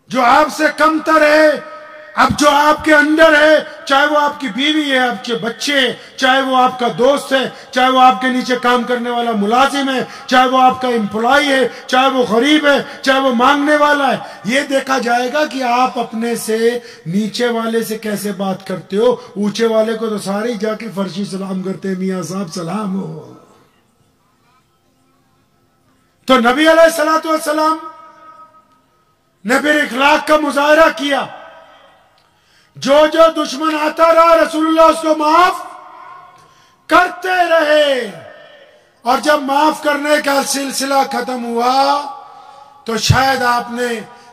جو آپ سے کم تر ہے، اب جو آپ کے اندر ہے، چاہے وہ آپ کی بیوی ہے، آپ کے بچے ہیں، چاہے وہ آپ کا دوست ہے، چاہے وہ آپ کے نیچے کام کرنے والا ملازم ہے، چاہے وہ آپ کا امپلائی ہے، چاہے وہ غریب ہے، چاہے وہ مانگنے والا ہے، یہ دیکھا جائے گا کہ آپ اپنے سے نیچے والے سے کیسے بات کرتے ہو. اونچے والے کو تو سارے جا کے فرشی سلام کرتے ہیں، میاں صاحب سلام ہو. تو نبی علیہ الصلوۃ والسلام نے پھر اخلاق کا مظاہرہ کیا. جو دشمن آتا رہا رسول اللہ اس کو معاف کرتے رہے، اور جب معاف کرنے کا سلسلہ ختم ہوا تو شاید آپ نے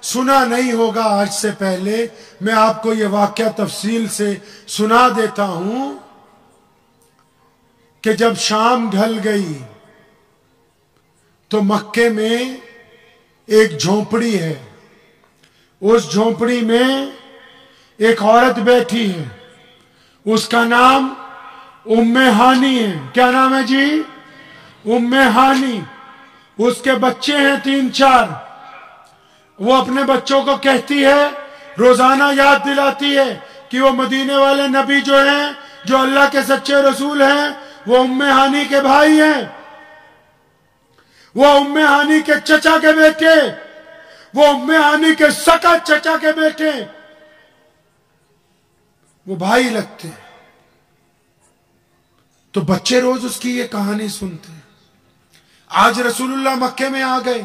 سنا نہیں ہوگا. آج سے پہلے میں آپ کو یہ واقعہ تفصیل سے سنا دیتا ہوں کہ جب شام ڈھل گئی تو مکے میں ایک جھونپڑی ہے. اس جھونپڑی میں ایک عورت بیٹھی ہے، اس کا نام ام ہانی ہے. کیا نام ہے جی؟ ام ہانی. اس کے بچے ہیں 3-4. وہ اپنے بچوں کو کہتی ہے، روزانہ یاد دلاتی ہے کہ وہ مدینے والے نبی جو ہیں، جو اللہ کے سچے رسول ہیں، وہ ام ہانی کے بھائی ہیں. وہ ام ہانی کے چچا کے بیٹے، وہ ام ہانی کے سکا چچا کے بیٹے، وہ بھائی لگتے ہیں. تو بچے روز اس کی یہ کہانی سنتے ہیں. آج رسول اللہ مکے میں آ گئے،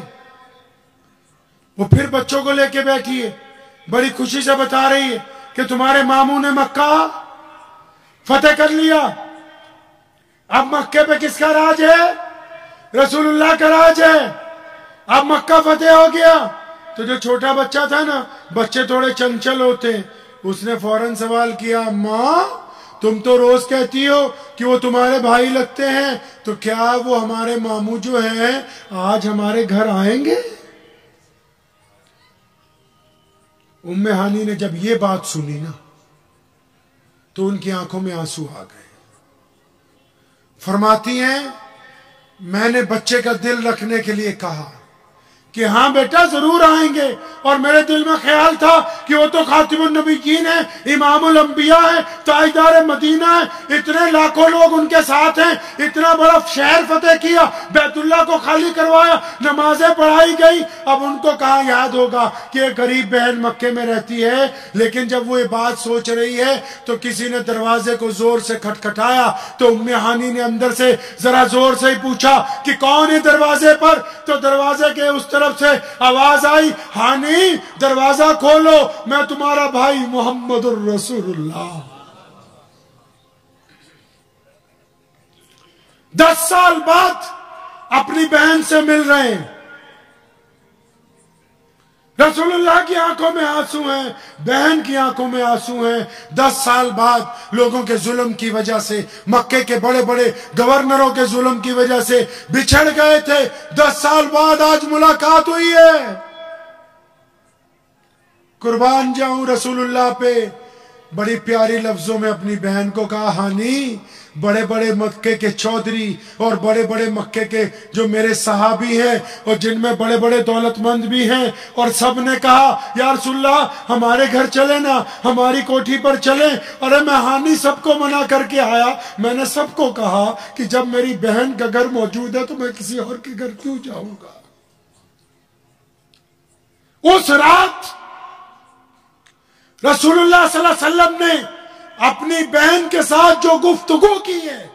وہ پھر بچوں کو لے کے بیٹھی ہے، بڑی خوشی سے بتا رہی ہے کہ تمہارے ماموں نے مکہ فتح کر لیا. اب مکے پہ کس کا راج ہے؟ رسول اللہ کا راج ہے. اب مکہ فتح ہو گیا. تو جو چھوٹا بچہ تھا نا، بچے تھوڑے چنچل ہوتے ہیں، اس نے فوراً سوال کیا، ماں تم تو روز کہتی ہو کہ وہ تمہارے بھائی لگتے ہیں، تو کیا وہ ہمارے ماموں جو ہیں آج ہمارے گھر آئیں گے؟ ام ہانی نے جب یہ بات سنی نا تو ان کی آنکھوں میں آنسو آ گئے. فرماتی ہیں میں نے بچے کا دل رکھنے کے لیے کہا کہ ہاں بیٹا ضرور آئیں گے، اور میرے دل میں خیال تھا کہ وہ تو خاتم النبیین ہے، امام الانبیاء ہے، تاجدار مدینہ ہے، اتنے لاکھوں لوگ ان کے ساتھ ہیں، اتنا بڑا شہر فتح کیا، بیت اللہ کو خالی کروایا، نمازیں پڑھائی گئی. اب ان کو کہاں یاد ہوگا کہ ایک غریب بہن مکے میں رہتی ہے. لیکن جب وہ یہ بات سوچ رہی ہے تو کسی نے دروازے کو زور سے کھٹکھٹایا. تو ام ہانی نے اندر سے ذرا زور سے ہی پوچھا کہ کون ہے دروازے پر؟ تو دروازے کے اس طرف سے آواز آئی، ہانی دروازہ کھولو، میں تمہارا بھائی محمد الرسول اللہ. 10 سال بعد اپنی بہن سے مل رہے ہیں. رسول اللہ کی آنکھوں میں آنسو ہیں، بہن کی آنکھوں میں آنسو ہیں. 10 سال بعد لوگوں کے ظلم کی وجہ سے، مکے کے بڑے بڑے گورنروں کے ظلم کی وجہ سے بچھڑ گئے تھے. 10 سال بعد آج ملاقات ہوئی ہے. قربان جاؤں رسول اللہ پہ. بڑی پیاری لفظوں میں اپنی بہن کو کہا، ہانی بڑے بڑے مکے کے چودھری اور بڑے بڑے مکے کے جو میرے صحابی ہیں اور جن میں بڑے بڑے دولت مند بھی ہیں، اور سب نے کہا یا رسول اللہ ہمارے گھر چلے نا، ہماری کوٹھی پر چلیں. ارے میں ہانی سب کو منع کر کے آیا. میں نے سب کو کہا کہ جب میری بہن کا گھر موجود ہے تو میں کسی اور کے گھر کیوں جاؤں گا. اس رات رسول اللہ صلی اللہ علیہ وسلم نے اپنی بہن کے ساتھ جو گفتگو کی ہے،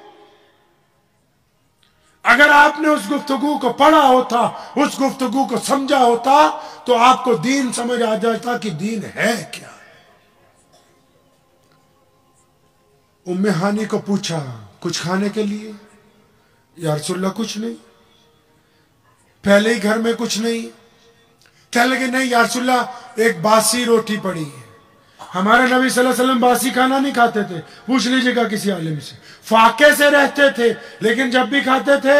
اگر آپ نے اس گفتگو کو پڑھا ہوتا، اس گفتگو کو سمجھا ہوتا تو آپ کو دین سمجھ آ جاتا کہ دین ہے کیا. ام ہانی کو پوچھا کچھ کھانے کے لیے؟ یا رسول اللہ کچھ نہیں. پہلے ہی گھر میں کچھ نہیں. کہنے لگے نہیں یا رسول اللہ ایک باسی روٹی پڑی ہے. ہمارے نبی صلی اللہ علیہ وسلم باسی کھانا نہیں کھاتے تھے. پوچھ لیجئے گا کسی عالم سے. فاقے سے رہتے تھے لیکن جب بھی کھاتے تھے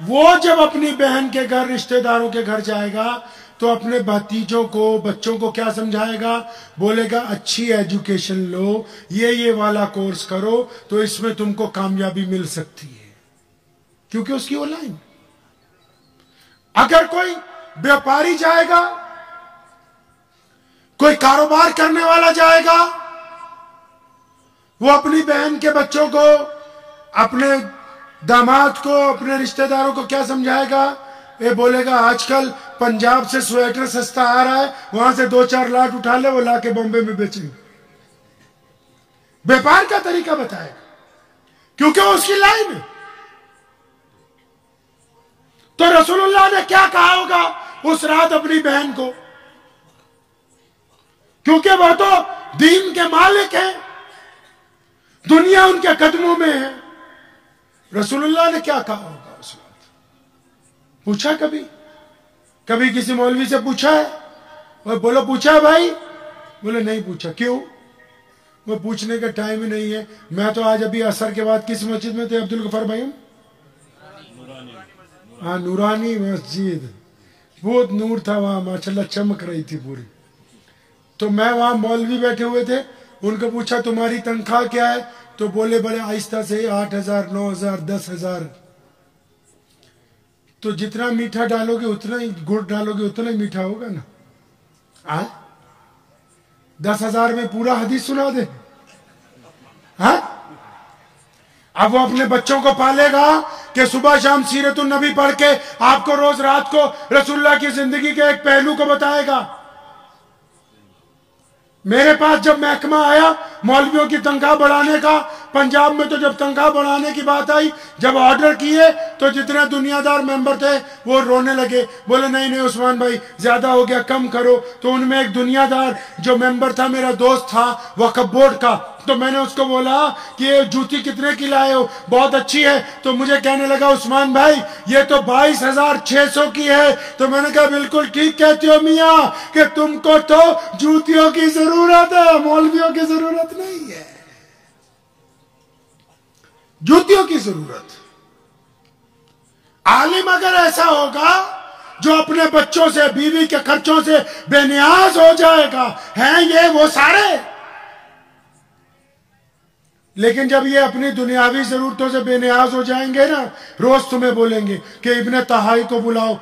وہ جب اپنی بہن کے گھر رشتہ داروں کے گھر جائے گا تو اپنے بھتیجوں کو بچوں کو کیا سمجھائے گا؟ بولے گا اچھی ایجوکیشن لو، یہ والا کورس کرو تو اس میں تم کو کامیابی مل سکتی ہے، کیونکہ اس کی وہ لائن۔ اگر کوئی بیوپاری جائے گا، کوئی کاروبار کرنے والا جائے گا، وہ اپنی بہن کے بچوں کو، اپنے داماد کو، اپنے رشتہ داروں کو کیا سمجھائے گا؟ یہ بولے گا آج کل پنجاب سے سویٹر سستا آ رہا ہے، وہاں سے 2-4 لاٹ اٹھا لے، وہ لا کے بمبے میں بیچیں گے۔ بیپار کا طریقہ بتائے گا، کیونکہ وہ اس کی لائن ہے۔ تو رسول اللہ نے کیا کہا ہوگا اس رات اپنی بہن کو؟ کیونکہ وہ تو دین کے مالک ہیں، دنیا ان کے قدموں میں ہے۔ رسول اللہ نے کیا کہا ہوگا اس وقت؟ پوچھا کبھی کسی مولوی سے پوچھا ہے؟ اور بولو پوچھا ہے بھائی؟ بولے نہیں پوچھا۔ کیوں؟ وہ پوچھنے کا ٹائم ہی نہیں ہے۔ میں تو آج ابھی عصر کے بعد کس مسجد میں تھے عبدالغفار بھائی؟ ہاں، نورانی مسجد، بہت نور تھا وہاں، ماشاءاللہ چمک رہی تھی پوری۔ تو میں وہاں مولوی بیٹھے ہوئے تھے، ان کو پوچھا تمہاری تنخواہ کیا ہے؟ تو بولے بڑے آہستہ سے 8,000 9,000 10,000۔ تو جتنا میٹھا ڈالو گے اتنا ہی، گڑ ڈالو گے اتنا ہی میٹھا ہوگا نا۔ 10,000 میں پورا حدیث سنا دے؟ ہاں؟ اب وہ اپنے بچوں کو پالے گا کہ صبح شام سیرت النبی پڑھ کے آپ کو روز رات کو رسول اللہ کی زندگی کے ایک پہلو کو بتائے گا۔ میرے پاس جب محکمہ آیا مولویوں کی تنخواہ بڑھانے کا پنجاب میں، تو جب تنخواہ بڑھانے کی بات آئی، جب آرڈر کیے تو جتنے دنیا دار ممبر تھے وہ رونے لگے، بولے نہیں عثمان بھائی زیادہ ہو گیا، کم کرو۔ تو ان میں ایک دنیا دار جو ممبر تھا، میرا دوست تھا وقف بورڈ کا، تو میں نے اس کو بولا کہ یہ جوتی کتنے کی لائے ہو؟ بہت اچھی ہے۔ تو مجھے کہنے لگا عثمان بھائی یہ تو 22,600 کی ہے۔ تو میں نے کہا بالکل ٹھیک کہتے ہو میاں، کہ تم کو تو جوتیوں کی ضرورت ہے، مولویوں کی ضرورت نہیں ہے، جوتیوں کی ضرورت۔ عالم اگر ایسا ہوگا جو اپنے بچوں سے، بیوی کے خرچوں سے بے نیاز ہو جائے گا، ہیں یہ وہ سارے۔ لیکن جب یہ اپنی دنیاوی ضرورتوں سے بے نیاز ہو جائیں گے نا، روز تمہیں بولیں گے کہ ابن طہائی کو بلاؤ،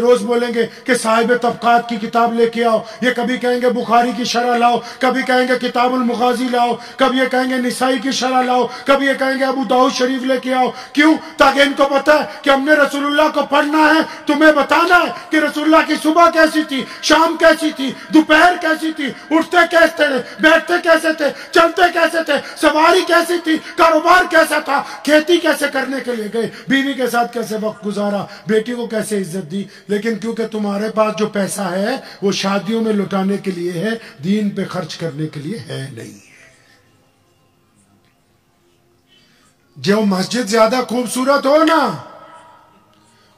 روز بولیں گے کہ صاحب طبقات کی کتاب لے کے آؤ، یہ کبھی کہیں گے بخاری کی شرح لاؤ، کبھی کہیں گے کتاب المغازی لاؤ، کبھی یہ کہیں گے نسائی کی شرح لاؤ، کبھی یہ کہیں گے ابو داؤد شریف لے کے آؤ۔ کیوں؟ تاکہ ان کو پتہ ہے کہ ہم نے رسول اللہ کو پڑھنا ہے، تمہیں بتانا ہے کہ رسول اللہ کی صبح کیسی تھی، شام کیسی تھی، دوپہر کیسی تھی، اٹھتے کیسے تھے، بیٹھتے کیسے تھے، چلتے کیسے تھے، سواری کیسی تھی، کاروبار کیسا تھا، کھیتی کیسے کرنے کے لیے گئے، بیوی کے ساتھ کیسے وقت گزارا، بیٹی کو کیسے عزت دی۔ لیکن کیونکہ تمہارے پاس جو پیسہ ہے وہ شادیوں میں لٹانے کے لیے ہے، دین پہ خرچ کرنے کے لیے ہے نہیں ہے۔ جو مسجد زیادہ خوبصورت ہو نا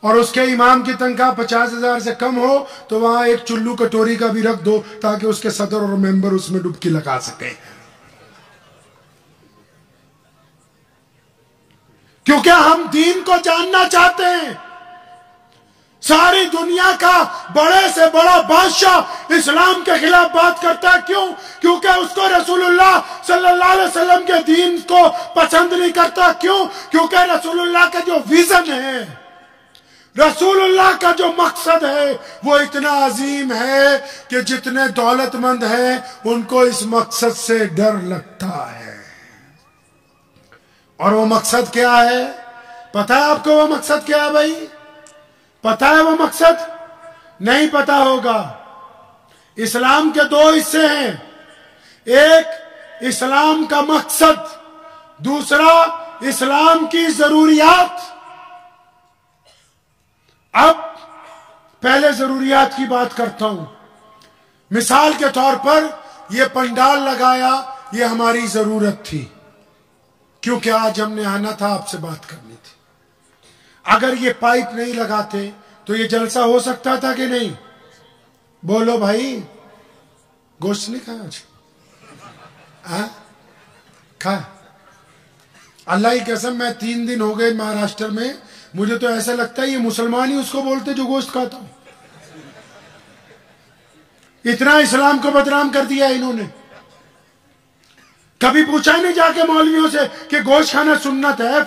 اور اس کے امام کی تنخواہ 50,000 سے کم ہو تو وہاں ایک چلو کٹوری کا بھی رکھ دو تاکہ اس کے صدر اور ممبر اس میں ڈبکی لگا سکیں، کیونکہ ہم دین کو جاننا چاہتے ہیں۔ ساری دنیا کا بڑے سے بڑا بادشاہ اسلام کے خلاف بات کرتا ہے، کیوں؟ کیونکہ اس کو رسول اللہ صلی اللہ علیہ وسلم کے دین کو پسند نہیں کرتا۔ کیوں؟ کیونکہ رسول اللہ کا جو ویژن ہے، رسول اللہ کا جو مقصد ہے وہ اتنا عظیم ہے کہ جتنے دولت مند ہیں ان کو اس مقصد سے ڈر لگتا ہے۔ اور وہ مقصد کیا ہے؟ پتا ہے آپ کو وہ مقصد کیا ہے بھائی؟ پتا ہے وہ مقصد؟ نہیں پتا ہوگا۔ اسلام کے 2 حصے ہیں، ایک اسلام کا مقصد، دوسرا اسلام کی ضروریات۔ اب پہلے ضروریات کی بات کرتا ہوں۔ مثال کے طور پر یہ پنڈال لگایا، یہ ہماری ضرورت تھی کیونکہ آج ہم نے آنا تھا، آپ سے بات کرنی تھی۔ اگر یہ پائپ نہیں لگاتے تو یہ جلسہ ہو سکتا تھا کہ نہیں؟ بولو بھائی، گوشت نہیں کھایا آج؟ کھا؟ اللہ کی قسم، میں 3 دن ہو گئے مہاراشٹر میں مجھے تو ایسا لگتا ہے یہ مسلمان ہی اس کو بولتے جو گوشت کھاتا ہوں. اتنا اسلام کو بدنام کر دیا انہوں نے. کبھی پوچھا ہی نہیں جا کے مولویوں سے کہ گوشت کھانا سنت ہے،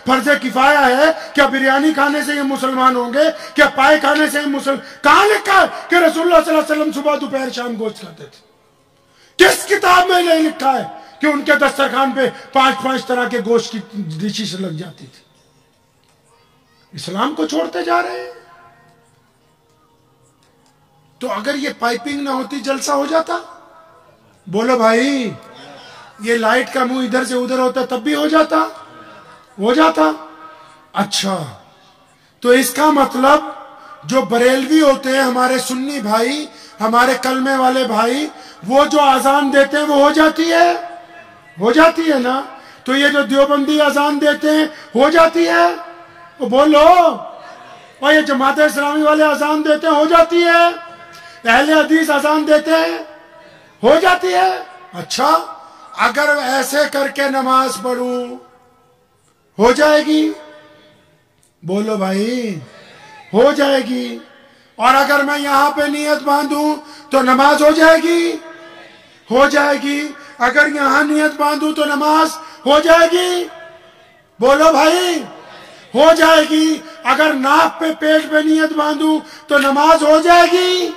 فرض کفایہ ہے؟ کیا بریانی کھانے سے یہ مسلمان ہوں گے؟ کیا پائے کھانے سے کہاں لکھا ہے کہ رسول اللہ صلی اللہ علیہ وسلم صبح دوپہر شام گوشت کھاتے تھے؟ کس کتاب میں نہیں لکھا ہے کہ ان کے دسترخوان پہ 5 طرح کے گوشت کی ڈشز لگ جاتی تھی؟ اسلام کو چھوڑتے جا رہے ہیں. تو اگر یہ پائپنگ نہ ہوتی جلسہ ہو جاتا؟ بولو بھائی. یہ لائٹ کا منہ ادھر سے ادھر ہوتا تب بھی ہو جاتا. اچھا تو اس کا مطلب جو بریلوی ہوتے ہیں ہمارے سنی بھائی، ہمارے کلمے والے بھائی، وہ جو اذان دیتے ہیں وہ ہو جاتی ہے نا؟ تو یہ جو دیوبندی اذان دیتے ہیں ہو جاتی ہے؟ وہ بولو. اور یہ جماعت اسلامی والے اذان دیتے ہیں ہو جاتی ہے؟ اہل حدیث اذان دیتے ہیں ہو جاتی ہے؟ اچھا اگر ایسے کر کے نماز پڑھوں ہو جائے گی؟ بولو بھائی ہو جائے گی. اور اگر میں یہاں پہ نیت باندھوں تو نماز ہو جائے گی. اگر یہاں نیت باندھوں تو نماز ہو جائے گی. بولو بھائی ہو جائے گی. اگر ناف پہ پیٹ پہ نیت باندھوں تو نماز ہو جائے گی.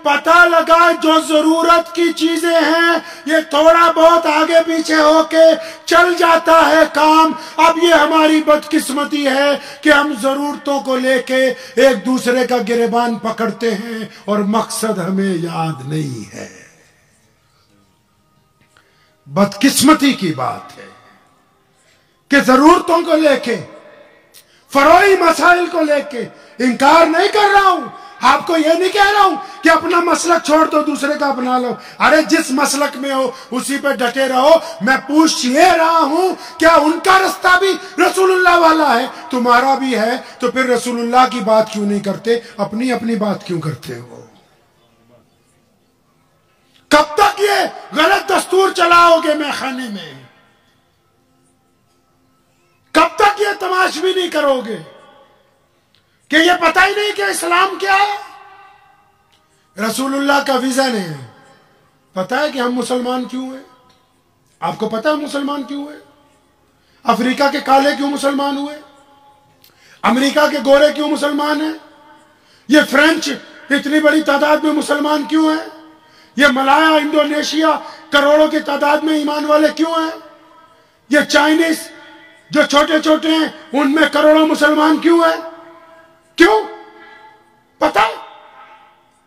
پتہ لگا جو ضرورت کی چیزیں ہیں یہ تھوڑا بہت آگے پیچھے ہو کے چل جاتا ہے کام. اب یہ ہماری بدقسمتی ہے کہ ہم ضرورتوں کو لے کے ایک دوسرے کا گریبان پکڑتے ہیں اور مقصد ہمیں یاد نہیں ہے. بدقسمتی کی بات ہے کہ ضرورتوں کو لے کے، فروعی مسائل کو لے کے انکار نہیں کر رہا ہوں. آپ کو یہ نہیں کہہ رہا ہوں کہ اپنا مسلک چھوڑ دو دوسرے کا اپنا لو. ارے جس مسلک میں ہو اسی پہ ڈٹے رہو. میں پوچھ یہ رہا ہوں کیا ان کا رستہ بھی رسول اللہ والا ہے؟ تمہارا بھی ہے. تو پھر رسول اللہ کی بات کیوں نہیں کرتے؟ اپنی بات کیوں کرتے ہو؟ کب تک یہ غلط دستور چلاؤ گے میخانے میں؟ کب تک یہ تماشبی نہیں کرو گے کہ یہ پتہ ہی نہیں کہ اسلام کیا ہے؟ رسول اللہ کا ویژن ہے. پتہ ہے کہ ہم مسلمان کیوں ہیں؟ آپ کو پتہ ہے مسلمان کیوں ہیں؟ افریقہ کے کالے کیوں مسلمان ہوئے؟ امریکہ کے گورے کیوں مسلمان ہیں؟ یہ فرینچ اتنی بڑی تعداد میں مسلمان کیوں ہیں؟ یہ ملایا انڈونیشیا کروڑوں کی تعداد میں ایمان والے کیوں ہیں؟ یہ چائنیز جو چھوٹے ہیں ان میں کروڑوں مسلمان کیوں ہیں؟ کیوں؟ پتہ ہے؟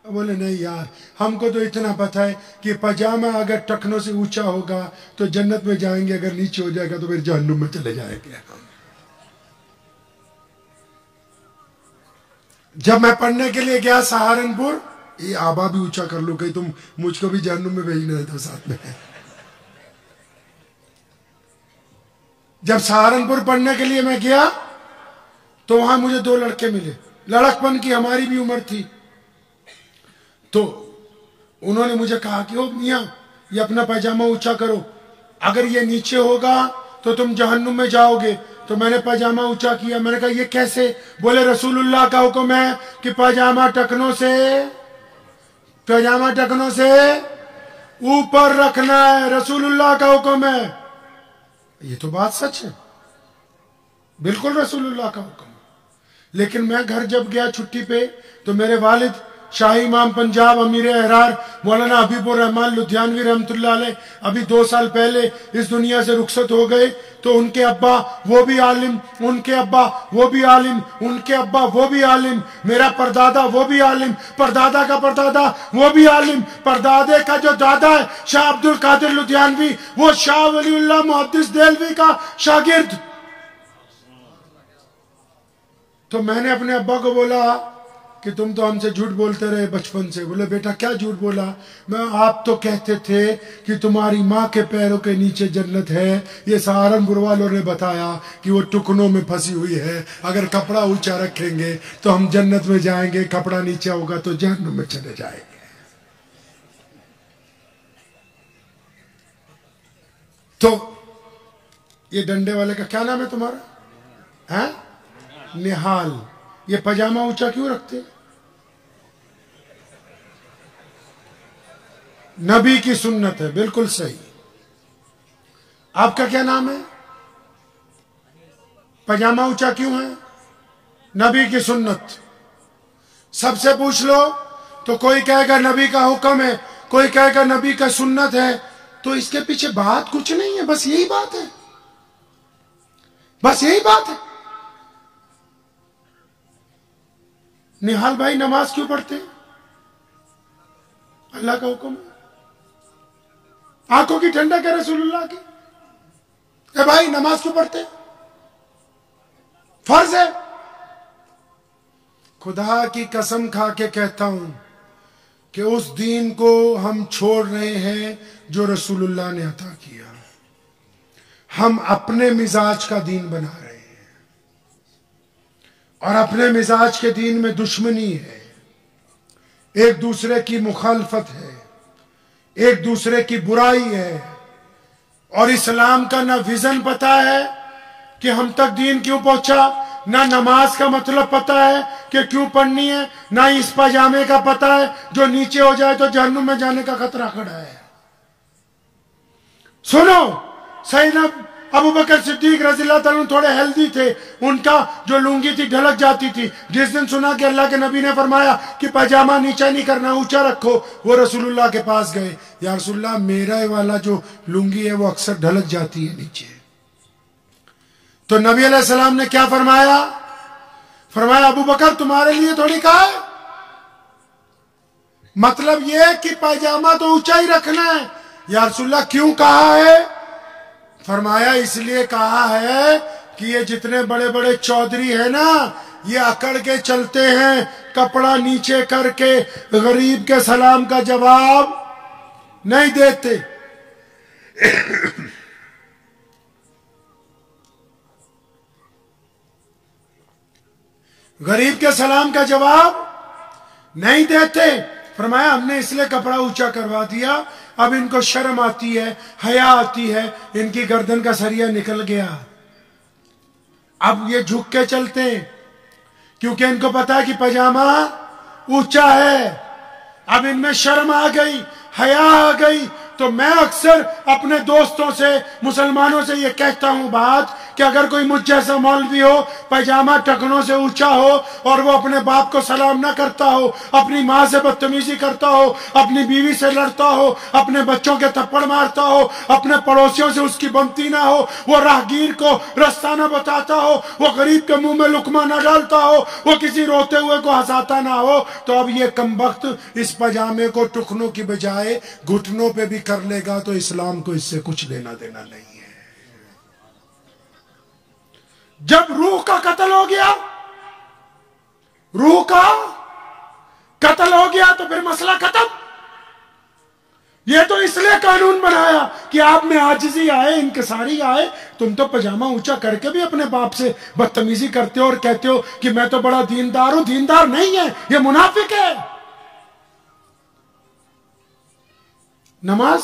بولے نہیں یار ہم کو تو اتنا پتہ ہے کہ پاجامہ اگر ٹخنوں سے اونچا ہوگا تو جنت میں جائیں گے، اگر نیچے ہو جائے گا تو پھر جہنم میں چلے جائیں گے. جب میں پڑھنے کے لیے گیا سہارنپور، یہ آبا بھی اونچا کر لو کہ تم مجھ کو بھی جہنم میں بھیجنا ہے تو ساتھ میں. جب سہارنپور پڑھنے کے لیے میں گیا تو وہاں مجھے 2 لڑکے ملے. لڑکپن کی ہماری بھی عمر تھی. تو انہوں نے مجھے کہا کہ او میاں یہ اپنا پاجامہ اونچا کرو، اگر یہ نیچے ہوگا تو تم جہنم میں جاؤ گے. تو میں نے پاجامہ اونچا کیا. میں نے کہا یہ کیسے؟ بولے رسول اللہ کا حکم ہے کہ پاجامہ ٹخنوں سے اوپر رکھنا ہے. رسول اللہ کا حکم ہے. یہ تو بات سچ ہے، بالکل رسول اللہ کا حکم. لیکن میں گھر جب گیا چھٹی پہ تو میرے والد شاہی امام پنجاب امیر احرار مولانا حبیب الرحمان لدھیانوی رحمۃ اللہ علیہ ابھی 2 سال پہلے اس دنیا سے رخصت ہو گئے. تو ان کے ابا وہ بھی عالم، ان کے ابا وہ بھی عالم، ان کے ابا وہ بھی عالم، میرا پردادا وہ بھی عالم، پردادا کا پردادا وہ بھی عالم، پردادے کا جو دادا ہے شاہ عبد القادر لدھیانوی وہ شاہ ولی اللہ محدث دہلوی کا شاگرد. تو میں نے اپنے ابا کو بولا کہ تم تو ہم سے جھوٹ بولتے رہے بچپن سے. بولے بیٹا کیا جھوٹ بولا؟ میں آپ تو کہتے تھے کہ تمہاری ماں کے پیروں کے نیچے جنت ہے. یہ سہارنپور والوں نے بتایا کہ وہ ٹکنوں میں پھنسی ہوئی ہے، اگر کپڑا اونچا رکھیں گے تو ہم جنت میں جائیں گے، کپڑا نیچے ہوگا تو جہنم میں چلے جائیں گے. تو یہ ڈنڈے والے کا کیا نام ہے تمہارا؟ نہال. یہ پاجامہ اونچا کیوں رکھتے؟ نبی کی سنت ہے. بالکل صحیح. آپ کا کیا نام ہے؟ پاجامہ اونچا کیوں ہے؟ نبی کی سنت. سب سے پوچھ لو تو کوئی کہے گا نبی کا حکم ہے، کوئی کہے گا نبی کا سنت ہے. تو اس کے پیچھے بات کچھ نہیں ہے، بس یہی بات ہے. بس یہی بات ہے. نہال بھائی نماز کیوں پڑھتے ہیں؟ اللہ کا حکم ہے. آنکھوں کی ٹھنڈک ہے رسول اللہ کی. اے بھائی نماز کیوں پڑھتے ہیں؟ فرض ہے. خدا کی قسم کھا کے کہتا ہوں کہ اس دین کو ہم چھوڑ رہے ہیں جو رسول اللہ نے عطا کیا. ہم اپنے مزاج کا دین بنا رہے ہیں، اور اپنے مزاج کے دین میں دشمنی ہے، ایک دوسرے کی مخالفت ہے، ایک دوسرے کی برائی ہے. اور اسلام کا نہ ویژن پتا ہے کہ ہم تک دین کیوں پہنچا، نہ نماز کا مطلب پتا ہے کہ کیوں پڑھنی ہے، نہ اس پاجامے کا پتا ہے جو نیچے ہو جائے تو جہنم میں جانے کا خطرہ کھڑا ہے. سنو، سیدنا ابو بکر صدیق رضی اللہ تعالیٰ تھوڑے ہیلدی تھے، ان کا جو لنگی تھی ڈھلک جاتی تھی. جس دن سنا کہ اللہ کے نبی نے فرمایا کہ پاجامہ نیچا نہیں کرنا، اونچا رکھو، وہ رسول اللہ کے پاس گئے. یا رسول اللہ میرا والا جو لنگی ہے وہ اکثر ڈھلک جاتی ہے نیچے. تو نبی علیہ السلام نے کیا فرمایا؟ فرمایا ابو بکر تمہارے لیے تھوڑی کہا ہے، مطلب یہ کہ پاجامہ تو اونچا ہی رکھنا ہے. یا رسول اللہ کیوں کہا ہے؟ فرمایا اس لیے کہا ہے کہ یہ جتنے بڑے بڑے چودھری ہیں نا، یہ اکڑ کے چلتے ہیں، کپڑا نیچے کر کے غریب کے سلام کا جواب نہیں دیتے. غریب کے سلام کا جواب نہیں دیتے. فرمایا ہم نے اس لیے کپڑا اونچا کروا دیا، اب ان کو شرم آتی ہے، حیا آتی ہے، ان کی گردن کا سریا نکل گیا، اب یہ جھک کے چلتے ہیں کیونکہ ان کو پتا ہے کہ پاجامہ اونچا ہے. اب ان میں شرم آ گئی، حیا آ گئی. تو میں اکثر اپنے دوستوں سے، مسلمانوں سے یہ کہتا ہوں بات کہ اگر کوئی مجھ جیسا مولوی ہو، پاجامہ ٹکنوں سے اونچا ہو، اور وہ اپنے باپ کو سلام نہ کرتا ہو، اپنی ماں سے بدتمیزی کرتا ہو، اپنی بیوی سے لڑتا ہو، اپنے بچوں کے تھپڑ مارتا ہو، اپنے پڑوسیوں سے اس کی بنتی نہ ہو، وہ راہگیر کو رستہ نہ بتاتا ہو، وہ غریب کے منہ میں لقمہ نہ ڈالتا ہو، وہ کسی روتے ہوئے کو ہنساتا نہ ہو، تو اب یہ کمبخت اس پاجامے کو ٹکنوں کی بجائے گھٹنوں پہ بھی کر لے گا تو اسلام کو اس سے کچھ لینا دینا نہیں ہے. جب روح کا قتل ہو گیا، روح کا قتل ہو گیا تو پھر مسئلہ ختم. یہ تو اس لیے قانون بنایا کہ آپ میں عاجزی آئے، انکساری آئے. تم تو پاجامہ اونچا کر کے بھی اپنے باپ سے بدتمیزی کرتے ہو اور کہتے ہو کہ میں تو بڑا دیندار ہوں. دیندار نہیں ہے، یہ منافق ہے. نماز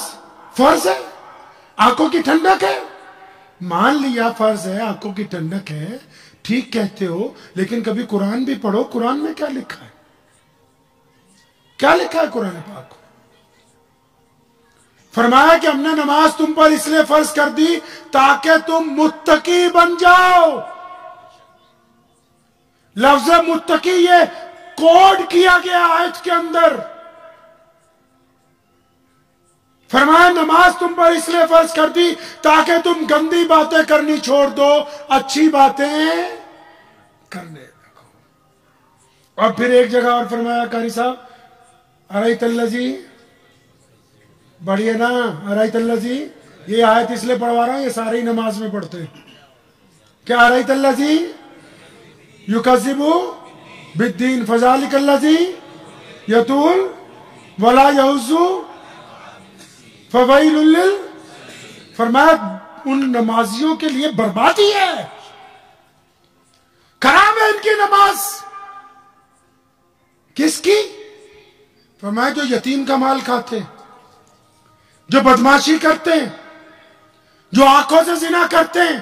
فرض ہے، آنکھوں کی ٹھنڈک ہے. مان لیا فرض ہے، آنکھوں کی ٹھنڈک ہے، ٹھیک کہتے ہو، لیکن کبھی قرآن بھی پڑھو. قرآن میں کیا لکھا ہے؟ کیا لکھا ہے قرآن پاک کو؟ فرمایا کہ ہم نے نماز تم پر اس لیے فرض کر دی تاکہ تم متقی بن جاؤ. لفظ متقی یہ کوڈ کیا گیا آیت کے اندر. فرمایا نماز تم پر اس لیے فرض کر دی تاکہ تم گندی باتیں کرنی چھوڑ دو، اچھی باتیں کرنے لگو. اور پھر ایک جگہ اور فرمایا قاری صاحب ارایت الذی، بڑھئے نا ارایت الذی، یہ آیت اس لیے پڑھوا رہا ہوں، یہ سارے ہی نماز میں پڑھتے ہیں. کیا ارایت الذی یکذب بالدین فذلک الذی یطول ولا یحض فویل لل. فرمایا ان نمازیوں کے لیے بربادی ہے، خراب ہے ان کی نماز. کس کی؟ فرمایا جو یتیم کا مال کھاتے ہیں، جو بدماشی کرتے ہیں، جو آنکھوں سے زنا کرتے ہیں،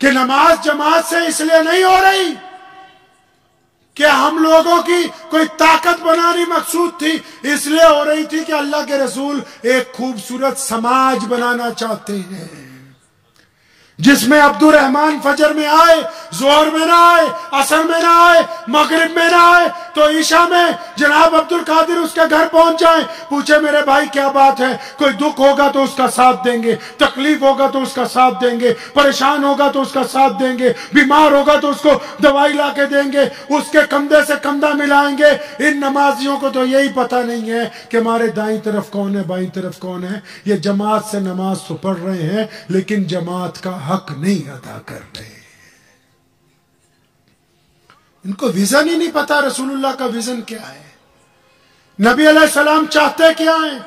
کہ نماز جماعت سے اس لیے نہیں ہو رہی کہ ہم لوگوں کی کوئی طاقت بنانی مقصود تھی، اس لیے ہو رہی تھی کہ اللہ کے رسول ایک خوبصورت سماج بنانا چاہتے ہیں جس میں عبد الرحمن فجر میں آئے، ظہر میں نہ آئے، عصر میں نہ آئے، مغرب میں نہ آئے، تو عشاء میں جناب عبد القادر اس کے گھر پہنچ جائیں، پوچھے میرے بھائی کیا بات ہے، کوئی دکھ ہوگا تو اس کا ساتھ دیں گے، تکلیف ہوگا تو اس کا ساتھ دیں گے، پریشان ہوگا تو اس کا ساتھ دیں گے، بیمار ہوگا تو اس کو دوائی لا کے دیں گے، اس کے کندھے سے کندھا ملائیں گے۔ ان نمازیوں کو تو یہی پتہ نہیں ہے کہ ہمارے دائیں طرف کون ہے، بائیں طرف کون ہے۔ یہ جماعت سے نماز تو پڑھ رہے ہیں لیکن جماعت کا حق نہیں ادا کر رہے، ان کو ویژن ہی نہیں پتا رسول اللہ کا ویژن کیا ہے، نبی علیہ السلام چاہتے کیا ہیں۔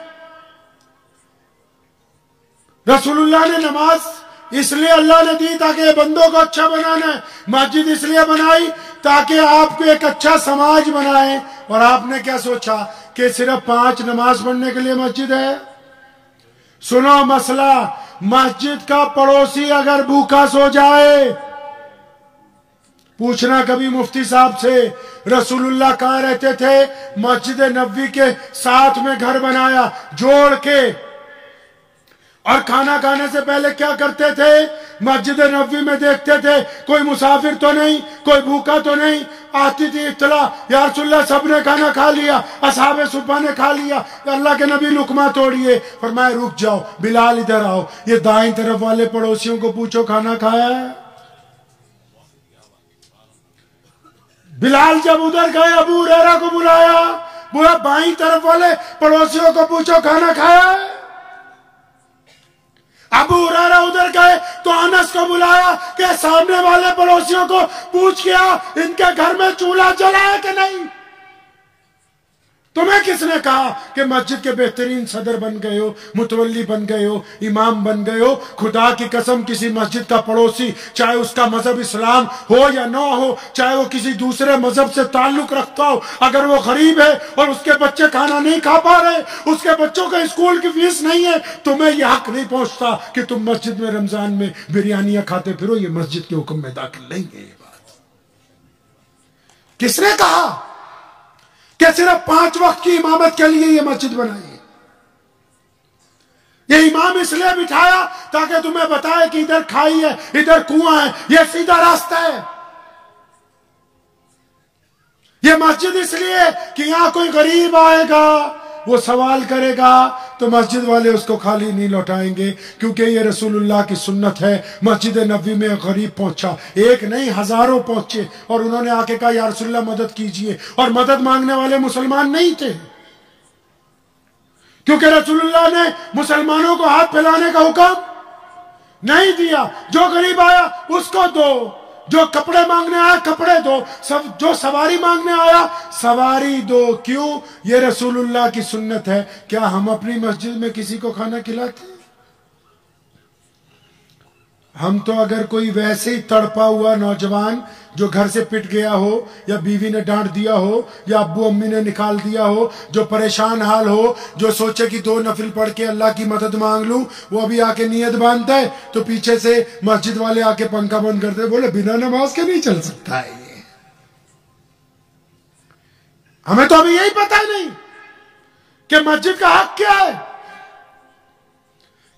رسول اللہ نے نماز اس لیے اللہ نے دی تاکہ یہ بندوں کو اچھا بنانا ہے، مسجد اس لیے بنائی تاکہ آپ کو ایک اچھا سماج بنائیں۔ اور آپ نے کیا سوچا کہ صرف 5 نماز پڑھنے کے لیے مسجد ہے؟ سنو مسئلہ، مسجد کا پڑوسی اگر بھوکا سو جائے، پوچھنا کبھی مفتی صاحب سے، رسول اللہ کہاں رہتے تھے؟ مسجد نبوی کے ساتھ میں گھر بنایا جوڑ کے، اور کھانا کھانے سے پہلے کیا کرتے تھے؟ مسجد نبوی میں دیکھتے تھے کوئی مسافر تو نہیں، کوئی بھوکا تو نہیں۔ آتی تھی اطلاع، یا رسول اللہ سب نے کھانا کھا لیا، اصحاب صفہ نے کھا لیا، اللہ کے نبی لقمہ توڑیے، فرمایا رک جاؤ بلال ادھر آؤ، یہ دائیں طرف والے پڑوسیوں کو پوچھو کھانا کھایا ہے؟ بلال جب ادھر گئے ابو ہریرہ کو بلایا، بولا بائیں طرف والے پڑوسیوں کو پوچھو کھانا کھایا ہے؟ ابو ہریرہ ادھر گئے تو انس کو بلایا کہ سامنے والے پڑوسیوں کو پوچھ گیا ان کے گھر میں چولہا جلا ہے کہ نہیں؟ تمہیں کس نے کہا کہ مسجد کے بہترین صدر بن گئے ہو، متولی بن گئے ہو، امام بن گئے ہو؟ خدا کی قسم کسی مسجد کا پڑوسی، چاہے اس کا مذہب اسلام ہو یا نہ ہو، چاہے وہ کسی دوسرے مذہب سے تعلق رکھتا ہو، اگر وہ غریب ہے اور اس کے بچے کھانا نہیں کھا پا رہے، اس کے بچوں کے اسکول کی فیس نہیں ہے، تمہیں یہ حق نہیں پہنچتا کہ تم مسجد میں رمضان میں بریانیاں کھاتے پھرو۔ یہ مسجد کے حکم میں داخل نہیں ہے۔ یہ بات کس نے کہا کہ صرف 5 وقت کی امامت کے لیے یہ مسجد بنائی ہے؟ یہ امام اس لیے بٹھایا تاکہ تمہیں بتائے کہ ادھر کھائی ہے، ادھر کنواں ہے، یہ سیدھا راستہ ہے۔ یہ مسجد اس لیے کہ یہاں کوئی غریب آئے گا، وہ سوال کرے گا تو مسجد والے اس کو خالی نہیں لوٹائیں گے، کیونکہ یہ رسول اللہ کی سنت ہے۔ مسجد نبوی میں غریب پہنچا، ایک نہیں ہزاروں پہنچے، اور انہوں نے آ کے کہا یا رسول اللہ مدد کیجئے، اور مدد مانگنے والے مسلمان نہیں تھے، کیونکہ رسول اللہ نے مسلمانوں کو ہاتھ پھیلانے کا حکم نہیں دیا۔ جو غریب آیا اس کو دو، جو کپڑے مانگنے آیا کپڑے دو، جو سواری مانگنے آیا سواری دو۔ کیوں؟ یہ رسول اللہ کی سنت ہے۔ کیا ہم اپنی مسجد میں کسی کو کھانا کھلاتے ہیں؟ ہم تو اگر کوئی ویسے ہی تڑپا ہوا نوجوان جو گھر سے پٹ گیا ہو، یا بیوی نے ڈانٹ دیا ہو، یا ابو امی نے نکال دیا ہو، جو پریشان حال ہو، جو سوچے کہ 2 نفل پڑھ کے اللہ کی مدد مانگ لوں، وہ ابھی آ کے نیت باندھتا ہے تو پیچھے سے مسجد والے آ کے پنکھا بند کرتے ہیں، بولے بنا نماز کے نہیں چل سکتا ہے یہ۔ ہمیں تو ابھی یہی پتہ نہیں کہ مسجد کا حق کیا ہے۔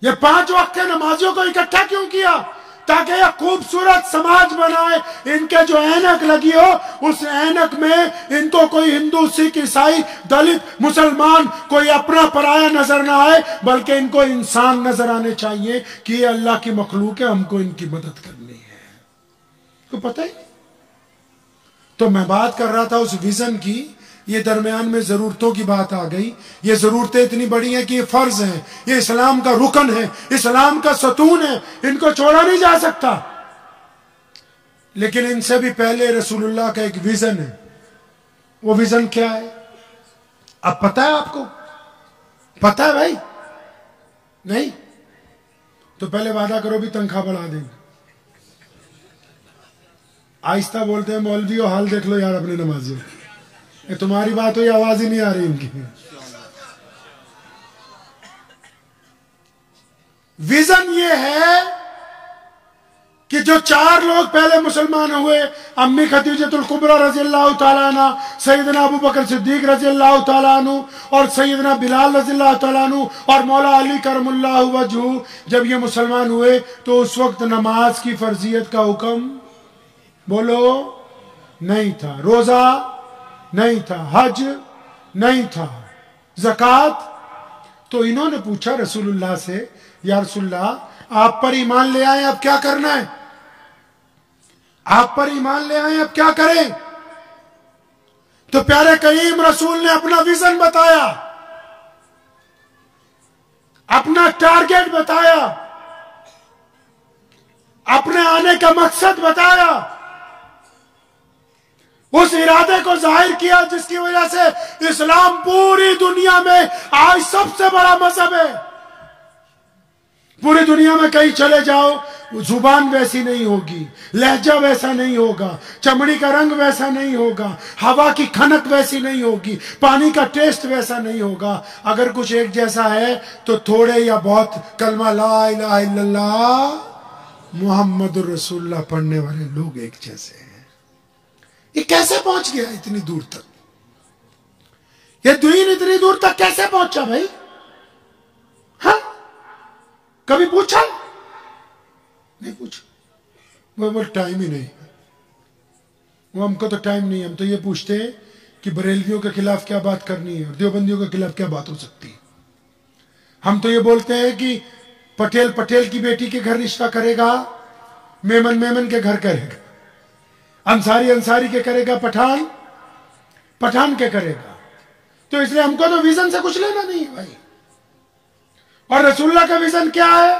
یہ 5 وقت کے نمازیوں کو اکٹھا کیوں کیا؟ تاکہ یہ خوبصورت سماج بنائے۔ ان کے جو اینک لگی ہو، اس اینک میں ان کو کوئی ہندو، سکھ، عیسائی، دلت، مسلمان کوئی اپنا پرایا نظر نہ آئے، بلکہ ان کو انسان نظر آنے چاہیے کہ یہ اللہ کی مخلوق ہے، ہم کو ان کی مدد کرنی ہے۔ کو پتہ ہی؟ تو میں بات کر رہا تھا اس ویژن کی، یہ درمیان میں ضرورتوں کی بات آ گئی۔ یہ ضرورتیں اتنی بڑی ہیں کہ یہ فرض ہیں، یہ اسلام کا رکن ہے، اسلام کا ستون ہے، ان کو چھوڑا نہیں جا سکتا۔ لیکن ان سے بھی پہلے رسول اللہ کا ایک ویژن ہے۔ وہ ویژن کیا ہے؟ اب پتہ ہے آپ کو؟ پتہ ہے بھائی؟ نہیں تو پہلے وعدہ کرو بھی تنخواہ بڑھا دیں۔ آہستہ بولتے ہیں مولوی، حال دیکھ لو یار اپنے نمازیوں، تمہاری بات ہوئی آواز ہی نہیں آ رہی ان کی۔ ویژن یہ ہے کہ جو 4 لوگ پہلے مسلمان ہوئے، امی خدیجۃ الکبریٰ رضی اللہ تعالیٰ عنہ، سیدنا ابو بکر صدیق رضی اللہ تعالیٰ عنہ، اور سیدنا بلال رضی اللہ تعالیٰ عنہ، اور مولا علی کرم اللہ وجہہ، جب یہ مسلمان ہوئے تو اس وقت نماز کی فرضیت کا حکم بولو نہیں تھا، روزہ نہیں تھا، حج نہیں تھا، زکوٰۃ۔ تو انہوں نے پوچھا رسول اللہ سے، یا رسول اللہ آپ پر ایمان لے آئے، اب کیا کرنا ہے؟ آپ پر ایمان لے آئے، اب کیا کریں؟ تو پیارے کریم رسول نے اپنا ویژن بتایا، اپنا ٹارگیٹ بتایا، اپنے آنے کا مقصد بتایا، اس ارادے کو ظاہر کیا جس کی وجہ سے اسلام پوری دنیا میں آج سب سے بڑا مذہب ہے۔ پوری دنیا میں کہیں چلے جاؤ، زبان ویسی نہیں ہوگی، لہجہ ویسا نہیں ہوگا، چمڑی کا رنگ ویسا نہیں ہوگا، ہوا کی کھنک ویسی نہیں ہوگی، پانی کا ٹیسٹ ویسا نہیں ہوگا۔ اگر کچھ ایک جیسا ہے تو تھوڑے یا بہت کلمہ لا الہ الا اللہ محمد الرسول اللہ پڑھنے والے لوگ ایک جیسے ہیں۔ یہ کیسے پہنچ گیا اتنی دور تک؟ یہ دین اتنی دور تک کیسے پہنچا بھائی؟ ہاں کبھی پوچھا؟ نہیں پوچھا، وہ ٹائم ہی نہیں، وہ ہم کو تو ٹائم نہیں، ہم تو یہ پوچھتے ہیں کہ بریلویوں کے خلاف کیا بات کرنی ہے اور دیوبندیوں کے خلاف کیا بات ہو سکتی ہے۔ ہم تو یہ بولتے ہیں کہ پٹیل پٹیل کی بیٹی کے گھر رشتہ کرے گا، میمن میمن کے گھر کرے گا، انصاری انصاری کے کرے گا، پٹھان پٹھان کے کرے گا۔ تو اس لیے ہم کو تو ویژن سے کچھ لینا نہیں ہے بھائی۔ اور رسول اللہ کا ویژن کیا ہے؟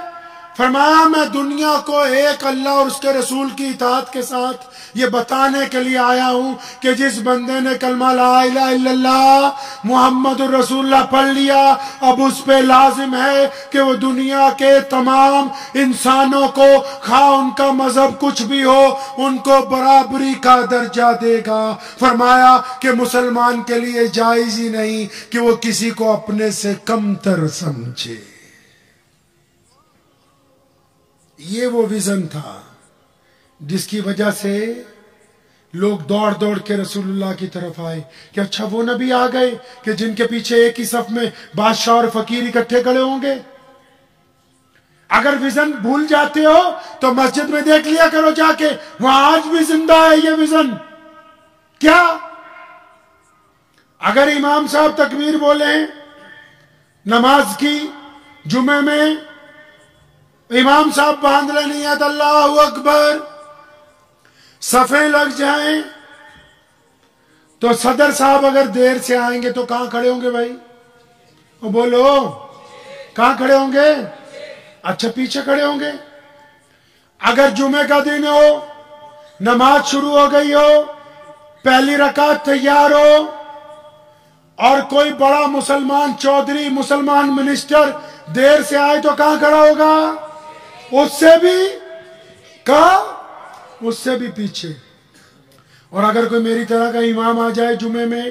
فرمایا میں دنیا کو ایک اللہ اور اس کے رسول کی اطاعت کے ساتھ یہ بتانے کے لیے آیا ہوں کہ جس بندے نے کلمہ لا الہ الا اللہ محمد الرسول اللہ پڑھ لیا، اب اس پہ لازم ہے کہ وہ دنیا کے تمام انسانوں کو، خواہ ان کا مذہب کچھ بھی ہو، ان کو برابری کا درجہ دے گا۔ فرمایا کہ مسلمان کے لیے جائز ہی نہیں کہ وہ کسی کو اپنے سے کم تر سمجھے۔ یہ وہ ویژن تھا جس کی وجہ سے لوگ دوڑ دوڑ کے رسول اللہ کی طرف آئے کہ اچھا وہ نبی آ گئے کہ جن کے پیچھے ایک ہی صف میں بادشاہ اور فقیر اکٹھے کھڑے ہوں گے۔ اگر ویژن بھول جاتے ہو تو مسجد میں دیکھ لیا کرو جا کے، وہاں آج بھی زندہ ہے یہ ویژن۔ کیا؟ اگر امام صاحب تکبیر بولیں نماز کی جمعے میں، امام صاحب باندھ لیں نیت اللہ اکبر، صفیں لگ جائیں، تو صدر صاحب اگر دیر سے آئیں گے تو کہاں کھڑے ہوں گے بھائی؟ وہ بولو کہاں کھڑے ہوں گے؟ اچھا پیچھے کھڑے ہوں گے۔ اگر جمعے کا دن ہو، نماز شروع ہو گئی ہو، پہلی رکعت تیار ہو، اور کوئی بڑا مسلمان چودھری، مسلمان منسٹر دیر سے آئے تو کہاں کھڑا ہوگا؟ اس سے بھی کہاں؟ اس سے بھی پیچھے۔ اور اگر کوئی میری طرح کا امام آ جائے جمعے میں،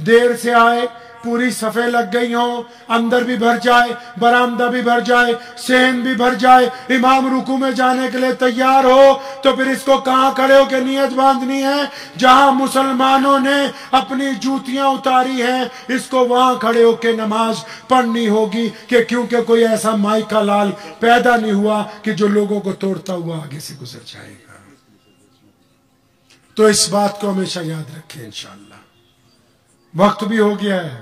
دیر سے آئے، پوری صفیں لگ گئی ہوں، اندر بھی بھر جائے، برآمدہ بھی بھر جائے، صحن بھی بھر جائے، امام رکوع میں جانے کے لیے تیار ہو، تو پھر اس کو کہاں کھڑے ہو کے نیت باندھنی ہے؟ جہاں مسلمانوں نے اپنی جوتیاں اتاری ہیں، اس کو وہاں کھڑے ہو کے نماز پڑھنی ہوگی، کہ کیونکہ کوئی ایسا مائی کا لال پیدا نہیں ہوا کہ جو لوگوں کو توڑتا ہوا آگے سے گزر جائے گا۔ تو اس بات کو ہمیشہ یاد رکھیں انشاءاللہ۔ وقت بھی ہو گیا ہے،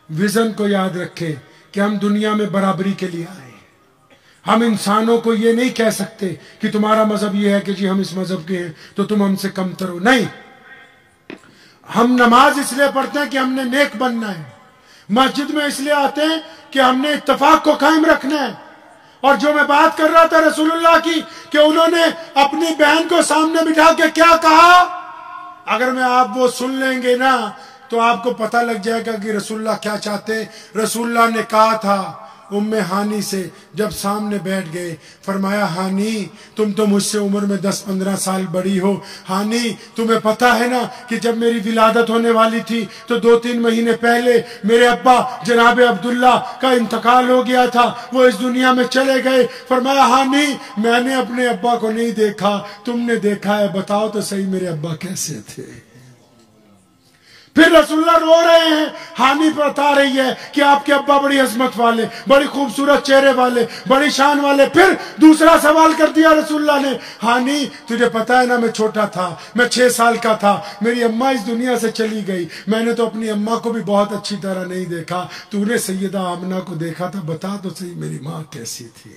ویژن کو یاد رکھیں کہ ہم دنیا میں برابری کے لیے آئے ہیں۔ ہم انسانوں کو یہ نہیں کہہ سکتے کہ تمہارا مذہب یہ ہے کہ جی ہم اس مذہب کے ہیں تو تم ہم سے کم تر ہو، نہیں۔ ہم نماز اس لیے پڑھتے ہیں کہ ہم نے نیک بننا ہے، مسجد میں اس لیے آتے ہیں کہ ہم نے اتفاق کو قائم رکھنا ہے۔ اور جو میں بات کر رہا تھا رسول اللہ کی کہ انہوں نے اپنی بہن کو سامنے بٹھا کے کیا کہا، اگر میں آپ وہ سن لیں گے نا تو آپ کو پتہ لگ جائے گا کہ رسول اللہ کیا چاہتے ہیں۔ رسول اللہ نے کہا تھا ام ہانی سے جب سامنے بیٹھ گئے، فرمایا ہانی تم تو مجھ سے عمر میں 10-15 سال بڑی ہو، ہانی تمہیں پتا ہے نا کہ جب میری ولادت ہونے والی تھی تو 2-3 مہینے پہلے میرے ابا جناب عبداللہ کا انتقال ہو گیا تھا، وہ اس دنیا میں چلے گئے۔ فرمایا ہانی میں نے اپنے ابا کو نہیں دیکھا، تم نے دیکھا ہے، بتاؤ تو صحیح میرے ابا کیسے تھے۔ پھر رسول اللہ رو رہے ہیں، ہانی بتا رہی ہے کہ آپ کے ابا بڑی عظمت والے، بڑی خوبصورت چہرے والے، بڑی شان والے۔ پھر دوسرا سوال کر دیا رسول اللہ نے، ہانی تجھے پتا ہے نا میں چھوٹا تھا، میں 6 سال کا تھا، میری اماں اس دنیا سے چلی گئی، میں نے تو اپنی اماں کو بھی بہت اچھی طرح نہیں دیکھا، تو نے سیدہ آمنہ کو دیکھا تھا، بتا تو صحیح میری ماں کیسی تھی۔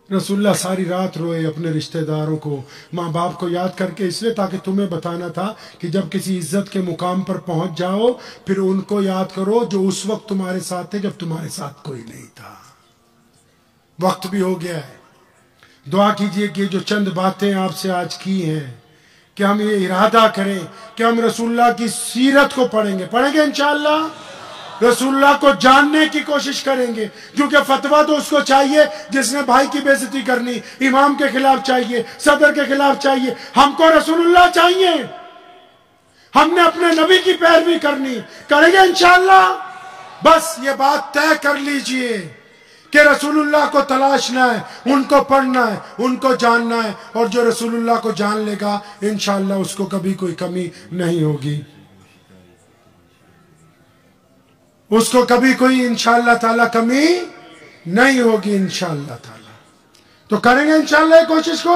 رسول اللہ ساری رات روئے اپنے رشتہ داروں کو، ماں باپ کو یاد کر کے، اس لیے تاکہ تمہیں بتانا تھا کہ جب کسی عزت کے مقام پر پہنچ جاؤ پھر ان کو یاد کرو جو اس وقت تمہارے ساتھ تھے جب تمہارے ساتھ کوئی نہیں تھا۔ وقت بھی ہو گیا ہے، دعا کیجئے کہ جو چند باتیں آپ سے آج کی ہیں کہ ہم یہ ارادہ کریں کہ ہم رسول اللہ کی سیرت کو پڑھیں گے انشاءاللہ، رسول اللہ کو جاننے کی کوشش کریں گے، کیونکہ فتویٰ تو اس کو چاہیے جس نے بھائی کی بے عزتی کرنی، امام کے خلاف چاہیے، صدر کے خلاف چاہیے، ہم کو رسول اللہ چاہیے، ہم نے اپنے نبی کی پیروی کرنی، کریں گے انشاءاللہ۔ بس یہ بات طے کر لیجئے کہ رسول اللہ کو تلاشنا ہے، ان کو پڑھنا ہے، ان کو جاننا ہے، اور جو رسول اللہ کو جان لے گا انشاءاللہ اس کو کبھی کوئی کمی نہیں ہوگی، اس کو کبھی کوئی انشاءاللہ تعالی کمی نہیں ہوگی انشاءاللہ تعالی۔ تو کریں گے انشاءاللہ کوشش کو،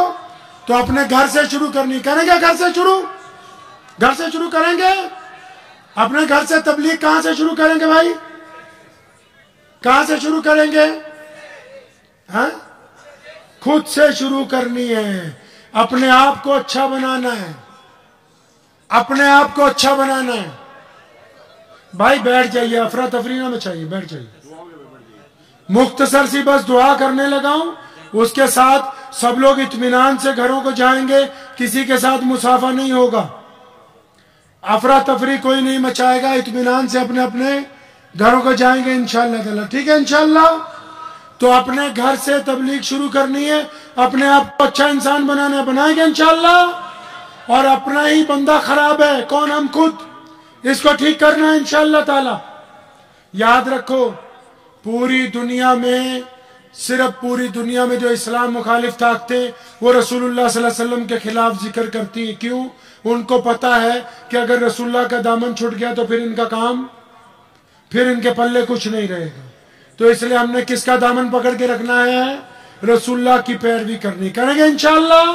تو اپنے گھر سے شروع کرنی، کریں گے گھر سے شروع کریں گے، اپنے گھر سے تبلیغ کہاں سے شروع کریں گے بھائی؟ کہاں سے شروع کریں گے؟ خود سے شروع کرنی ہے، اپنے آپ کو اچھا بنانا ہے، اپنے آپ کو اچھا بنانا ہے۔ بھائی بیٹھ جائیے، افراتفری نہ مچائیے، بیٹھ جائیے۔ مختصر سی بس دعا کرنے لگا ہوں، اس کے ساتھ سب لوگ اطمینان سے گھروں کو جائیں گے، کسی کے ساتھ مصافحہ نہیں ہوگا، افراتفری کوئی نہیں مچائے گا، اطمینان سے اپنے اپنے گھروں کو جائیں گے انشاءاللہ تعالی، ٹھیک ہے انشاءاللہ۔ تو اپنے گھر سے تبلیغ شروع کرنی ہے، اپنے آپ کو اچھا انسان بنانا ہے، بنائیں گے انشاءاللہ۔ اور اپنا ہی بندہ خراب ہے، کون؟ ہم خود، اس کو ٹھیک کرنا ہے انشاءاللہ تعالی۔ یاد رکھو پوری دنیا میں، صرف پوری دنیا میں جو اسلام مخالف طاقتیں وہ رسول اللہ صلی اللہ علیہ وسلم کے خلاف ذکر کرتی ہیں، کیوں؟ ان کو پتا ہے کہ اگر رسول اللہ کا دامن چھٹ گیا تو پھر ان کا کام، پھر ان کے پلے کچھ نہیں رہے گا۔ تو اس لیے ہم نے کس کا دامن پکڑ کے رکھنا ہے؟ رسول اللہ کی پیروی کرنی، کریں گے انشاءاللہ۔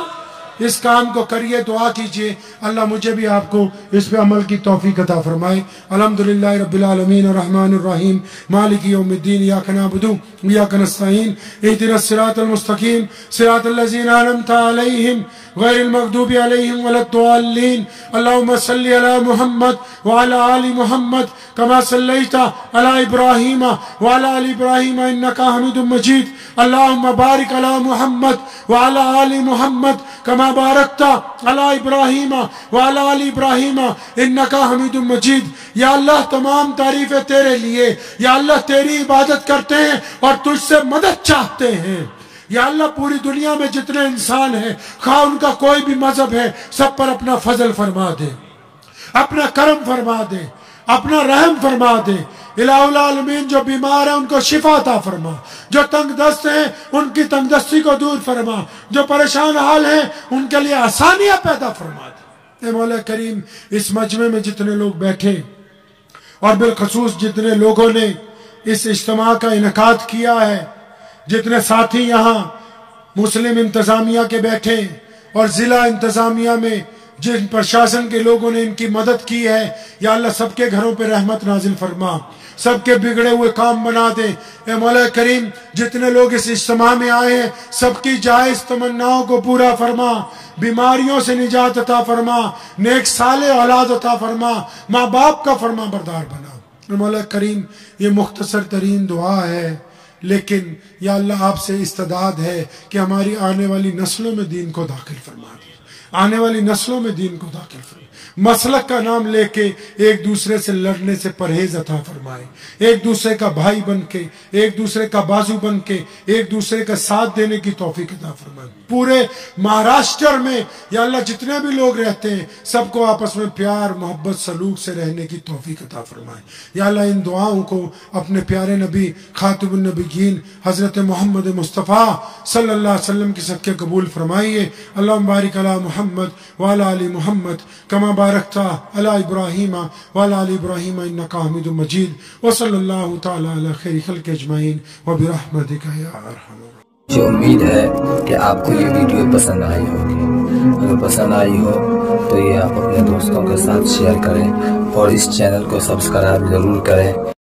اس کام کو کریے، دعا کیجئے اللہ مجھے بھی آپ کو اس پہ عمل کی توفیق عطا فرمائے۔ الحمدللہ رب العالمین الرحمن الرحیم مالک یوم الدین، ایاک نعبد و ایاک نستعین، اہدنا الصراط المستقیم صراط الذین انعمت علیہم غیر المغضوب علیہم ولا الضالین۔ اللہم صلی علی محمد وعلی آل محمد کما صلیت علی ابراہیم وعلی آل ابراہیم انکا حمید مجید۔ اللہم بارک علی محمد وعلی آل محمد کما بارکت علی ابراہیم وعلی آل ابراہیم انکا حمید مجید۔ یا اللہ تمام تعریفیں تیرے لیے، یا اللہ تیری عبادت کرتے ہیں اور تجھ سے مدد چاہتے ہیں۔ یا اللہ پوری دنیا میں جتنے انسان ہیں، خواہ ان کا کوئی بھی مذہب ہے، سب پر اپنا فضل فرما دے، اپنا کرم فرما دے، اپنا رحم فرما دے۔ الہ العالمین جو بیمار ہیں ان کو شفا عطا فرما، جو تنگ دست ہیں ان کی تنگ دستی کو دور فرما، جو پریشان حال ہیں ان کے لیے آسانیاں پیدا فرما دے۔ اے مولا کریم، اس مجمع میں جتنے لوگ بیٹھے اور بالخصوص جتنے لوگوں نے اس اجتماع کا انعقاد کیا ہے، جتنے ساتھی یہاں مسلم انتظامیہ کے بیٹھے اور ضلع انتظامیہ میں جن پرشاسن کے لوگوں نے ان کی مدد کی ہے، یا اللہ سب کے گھروں پہ رحمت نازل فرما، سب کے بگڑے ہوئے کام بنا دے۔ اے مولا کریم، جتنے لوگ اس اجتماع میں آئے ہیں سب کی جائز تمناؤں کو پورا فرما، بیماریوں سے نجات عطا فرما، نیک صالح اولاد عطا فرما، ماں باپ کا فرما بردار بنا۔ اے مولا کریم، یہ مختصر ترین دعا ہے، لیکن یا اللہ آپ سے استدعا ہے کہ ہماری آنے والی نسلوں میں دین کو داخل فرما دے، آنے والی نسلوں میں دین کو داخل فرما۔ مسلک کا نام لے کے ایک دوسرے سے لڑنے سے پرہیز عطا فرمائے، ایک دوسرے کا بھائی بن کے، ایک دوسرے کا بازو بن کے، ایک دوسرے کا ساتھ دینے کی توفیق عطا فرمائے۔ پورے مہاراشٹر میں یا اللہ جتنے بھی لوگ رہتے ہیں سب کو آپس میں پیار محبت سلوک سے رہنے کی توفیق عطا فرمائے۔ یا اللہ ان دعاؤں کو اپنے پیارے نبی خاتم النبیین حضرت محمد مصطفیٰ صلی اللہ علیہ وسلم کی صدقے قبول فرمائیے۔ اللہم بارک علی محمد وعلی آل محمد کما بارکت علی ابراہیم وعلی آل ابراہیم انک حمید مجید، وصلی اللہ تعالی علی خیر خلق اجمعین وبرحمتک یا ارحم الراحمین۔ مجھے امید ہے کہ آپ کو یہ ویڈیو پسند آئی ہوگی۔ اگر پسند آئی ہو تو یہ آپ اپنے دوستوں کے ساتھ شیئر کریں اور اس چینل کو سبسکرائب ضرور کریں۔